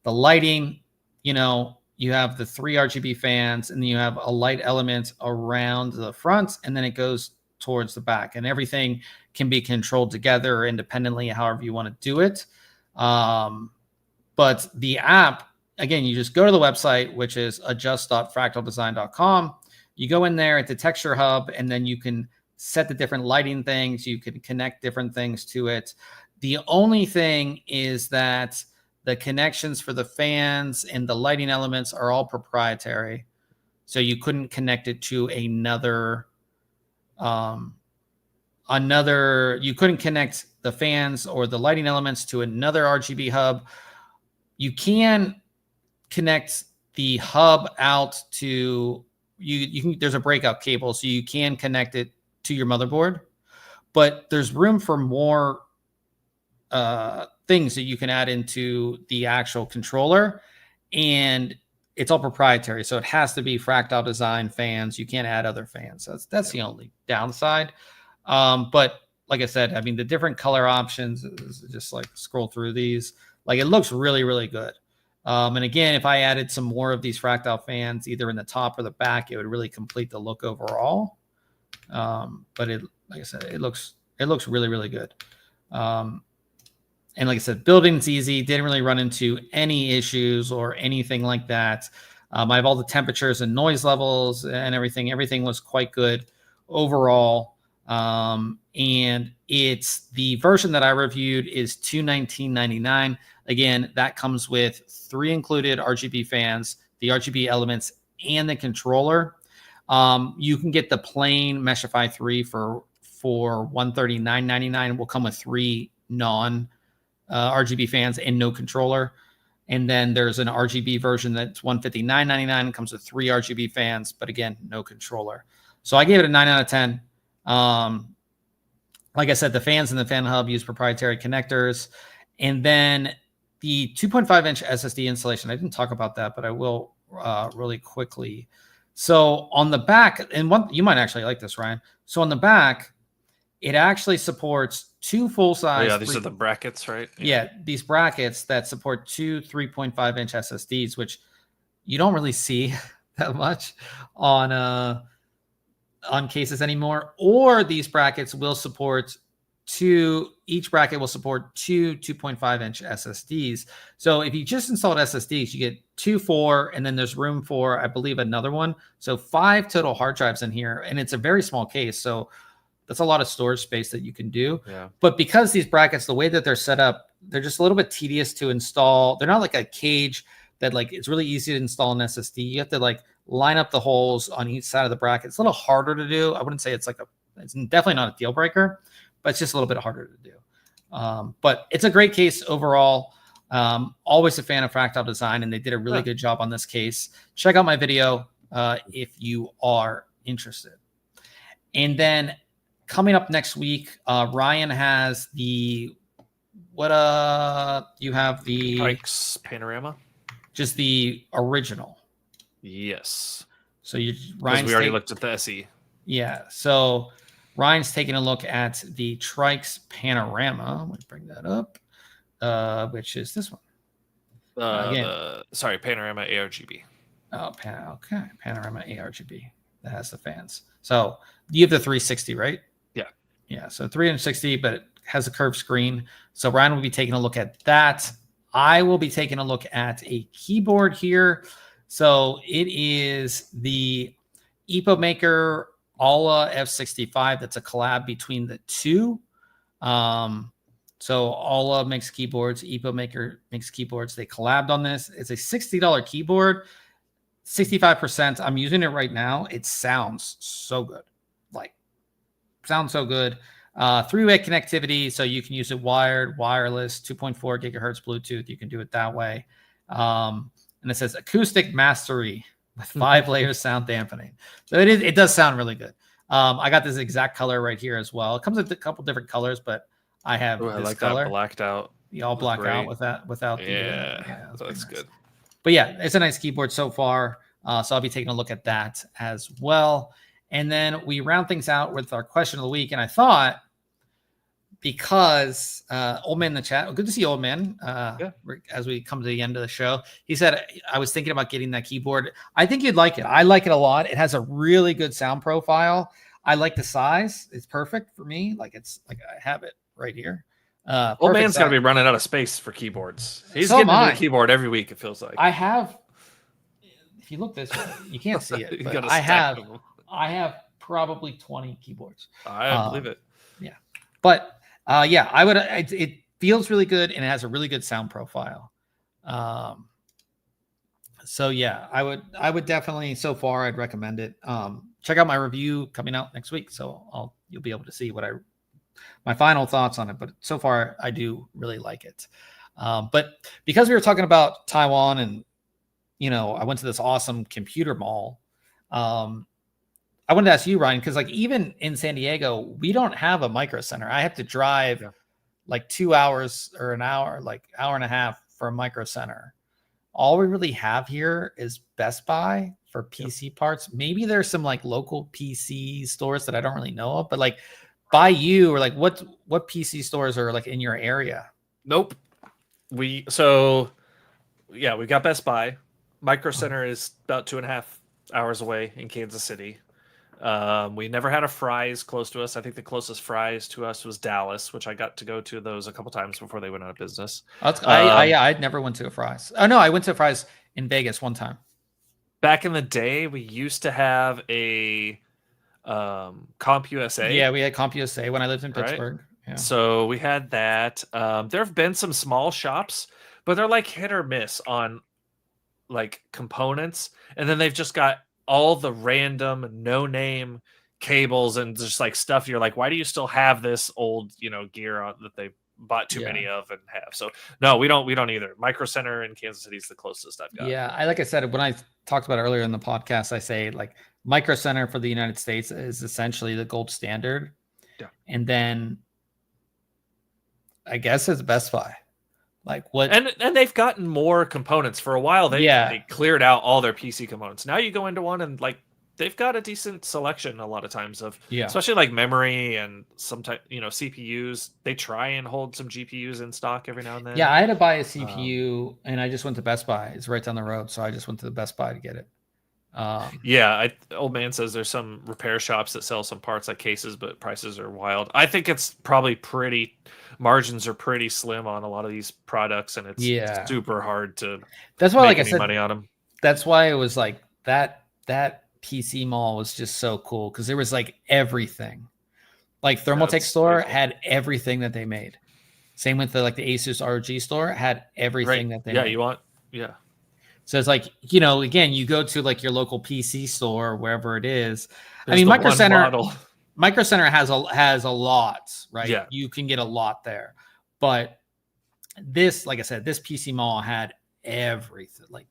the lighting, you know, you have the 3 RGB fans, and then you have a light element around the front, and then it goes towards the back, and everything can be controlled together or independently, however you want to do it. But the app, again, you just go to the website, which is adjust.fractaldesign.com. You go in there at the texture hub, and then you can set the different lighting things. You can connect different things to it. The only thing is that the connections for the fans and the lighting elements are all proprietary. So you couldn't connect it to another, you couldn't connect the fans or the lighting elements to another RGB hub. You can connect the hub out to, you can, there's a breakout cable, so you can connect it to your motherboard, but there's room for more things that you can add into the actual controller, and it's all proprietary. So it has to be Fractal Design fans. You can't add other fans. So that's the only downside. But like I said, I mean, the different color options is just like scroll through these. Like it looks really, really good. And again, if I added some more of these Fractal fans, either in the top or the back, it would really complete the look overall. But it, like I said, it looks really, really good. And like I said, building's easy. Didn't really run into any issues or anything like that. I have all the temperatures and noise levels and everything. Everything was quite good overall. And it's the version that I reviewed is $219.99. Again, that comes with 3 included RGB fans, the RGB elements, and the controller. You can get the plain Meshify 3 for $139.99. Will come with 3 non RGB fans and no controller. And then there's an RGB version that's $159.99. It comes with 3 RGB fans, but again, no controller. So I gave it a 9 out of 10. Like I said, the fans and the fan hub use proprietary connectors. And then the 2.5-inch SSD installation, I didn't talk about that, but I will really quickly. So on the back, and one, you might actually like this, Ryan. So on the back, it actually supports 2 full-size. Oh, yeah, these are the brackets, right? Yeah, these brackets that support 2 3.5-inch SSDs, which you don't really see that much on cases anymore. Or these brackets will support each bracket will support 2 2.5-inch SSDs. So if you just installed SSDs, you get 2 4, and then there's room for, I believe, another one. So 5 total hard drives in here, and it's a very small case. So that's a lot of storage space that you can do. Yeah. But because these brackets, the way that they're set up, they're just a little bit tedious to install. They're not like a cage that like it's really easy to install an SSD. You have to like line up the holes on each side of the bracket. It's a little harder to do. I wouldn't say it's definitely not a deal breaker, but it's just a little bit harder to do. But it's a great case overall. Always a fan of Fractal Design, and they did a really good job on this case. Check out my video if you are interested. And then coming up next week, Ryan has the you have the Pike's Panorama, just the original. Yes. So we already looked at the SE. Yeah. So Ryan's taking a look at the Trikes Panorama. Let me bring that up. Which is this one. Panorama ARGB. Oh, okay. Panorama ARGB. That has the fans. So you have the 360, right? Yeah. Yeah. So 360, but it has a curved screen. So Ryan will be taking a look at that. I will be taking a look at a keyboard here. So it is the EpoMaker Ala F65. That's a collab between the two. So Ala makes keyboards, EpoMaker makes keyboards. They collabed on this. It's a $60 keyboard, 65%. I'm using it right now. It sounds so good. Sounds so good. Three-way connectivity, so you can use it wired, wireless, 2.4 gigahertz Bluetooth. You can do it that way. And it says acoustic mastery with 5 layers sound dampening. So it does sound really good. I got this exact color right here as well. It comes with a couple different colors, but I have this like color. That blacked out. You all black out without the that's nice. good. But yeah, it's a nice keyboard so far. So I'll be taking a look at that as well. And then we round things out with our question of the week. And I thought, because Old Man in the chat, good to see Old Man as we come to the end of the show. He said, I was thinking about getting that keyboard. I think you'd like it. I like it a lot. It has a really good sound profile. I like the size. It's perfect for me. It's like I have it right here. Old Man's got to be running out of space for keyboards. He's getting a keyboard every week, it feels like. I have, if you look this way, you can't see it, but I have probably 20 keyboards. I believe it. Yeah. But I would. It feels really good, and it has a really good sound profile. So yeah, I would definitely. So far, I'd recommend it. Check out my review coming out next week, so you'll be able to see my final thoughts on it. But so far, I do really like it. But because we were talking about Taiwan, and I went to this awesome computer mall. I wanted to ask you, Ryan, because even in San Diego, we don't have a micro center. I have to drive 2 hours or an hour, hour and a half for a micro center. All we really have here is Best Buy for PC parts. Maybe there's some local PC stores that I don't really know of, but by you or what PC stores are in your area? Nope. We got Best Buy. Micro Center is about 2.5 hours away in Kansas City. We never had a Fry's close to us. I think the closest Fry's to us was Dallas, which I got to go to those a couple times before they went out of business. I never went to a Fry's. Oh no, I went to a Fry's in Vegas one time. Back in the day, we used to have a CompUSA. Yeah, we had CompUSA when I lived in Pittsburgh. Right? Yeah. So we had that. There have been some small shops, but they're hit or miss on components, and then they've just got all the random no-name cables and just stuff. You're why do you still have this old gear that they bought too many of and have? So no, we don't either. Micro Center in Kansas City is the closest I've got. Yeah, like I said, when I talked about it earlier in the podcast, I say Micro Center for the United States is essentially the gold standard. Yeah. And then I guess it's Best Buy. And they've gotten more components. For a while they cleared out all their PC components. Now you go into one and they've got a decent selection a lot of times of especially memory and some type CPUs. They try and hold some GPUs in stock every now and then. Yeah, I had to buy a CPU and I just went to Best Buy. It's right down the road, so I just went to the Best Buy to get it. Old Man says there's some repair shops that sell some parts cases, but prices are wild. I think it's probably margins are pretty slim on a lot of these products, and it's super hard to make any money on them. That's why it was that PC mall was just so cool, because there was everything. Thermaltake store had everything that they made. Same with the Asus ROG store had everything that they made. So it's again, you go to your local PC store, wherever it is. Micro Center has a lot, right? Yeah. You can get a lot there, but this, like I said, this PC mall had everything, like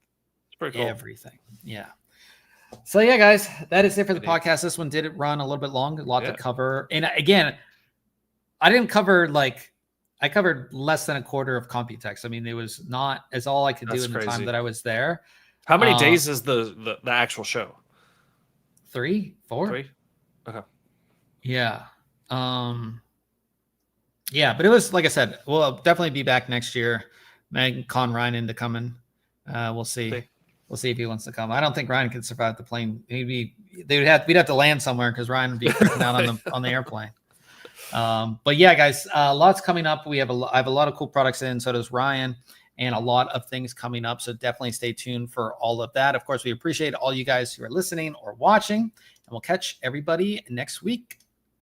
pretty cool. everything. Yeah. So yeah, guys, that is it for the podcast. This one did run a little bit long, a lot to cover. And again, I didn't cover I covered less than a quarter of Computex. I mean, it was not as all I could do in the time that I was there. How many days is the actual show? 3, 4. 3. Okay. Yeah. Yeah, but it was, like I said, we'll definitely be back next year. Maybe con Ryan into coming. We'll see. We'll see if he wants to come. I don't think Ryan could survive the plane. We'd have to land somewhere because Ryan would be freaking out on the airplane. But yeah, guys, lots coming up. I have a lot of cool products in. So does Ryan, and a lot of things coming up. So definitely stay tuned for all of that. Of course, we appreciate all you guys who are listening or watching, and we'll catch everybody next week.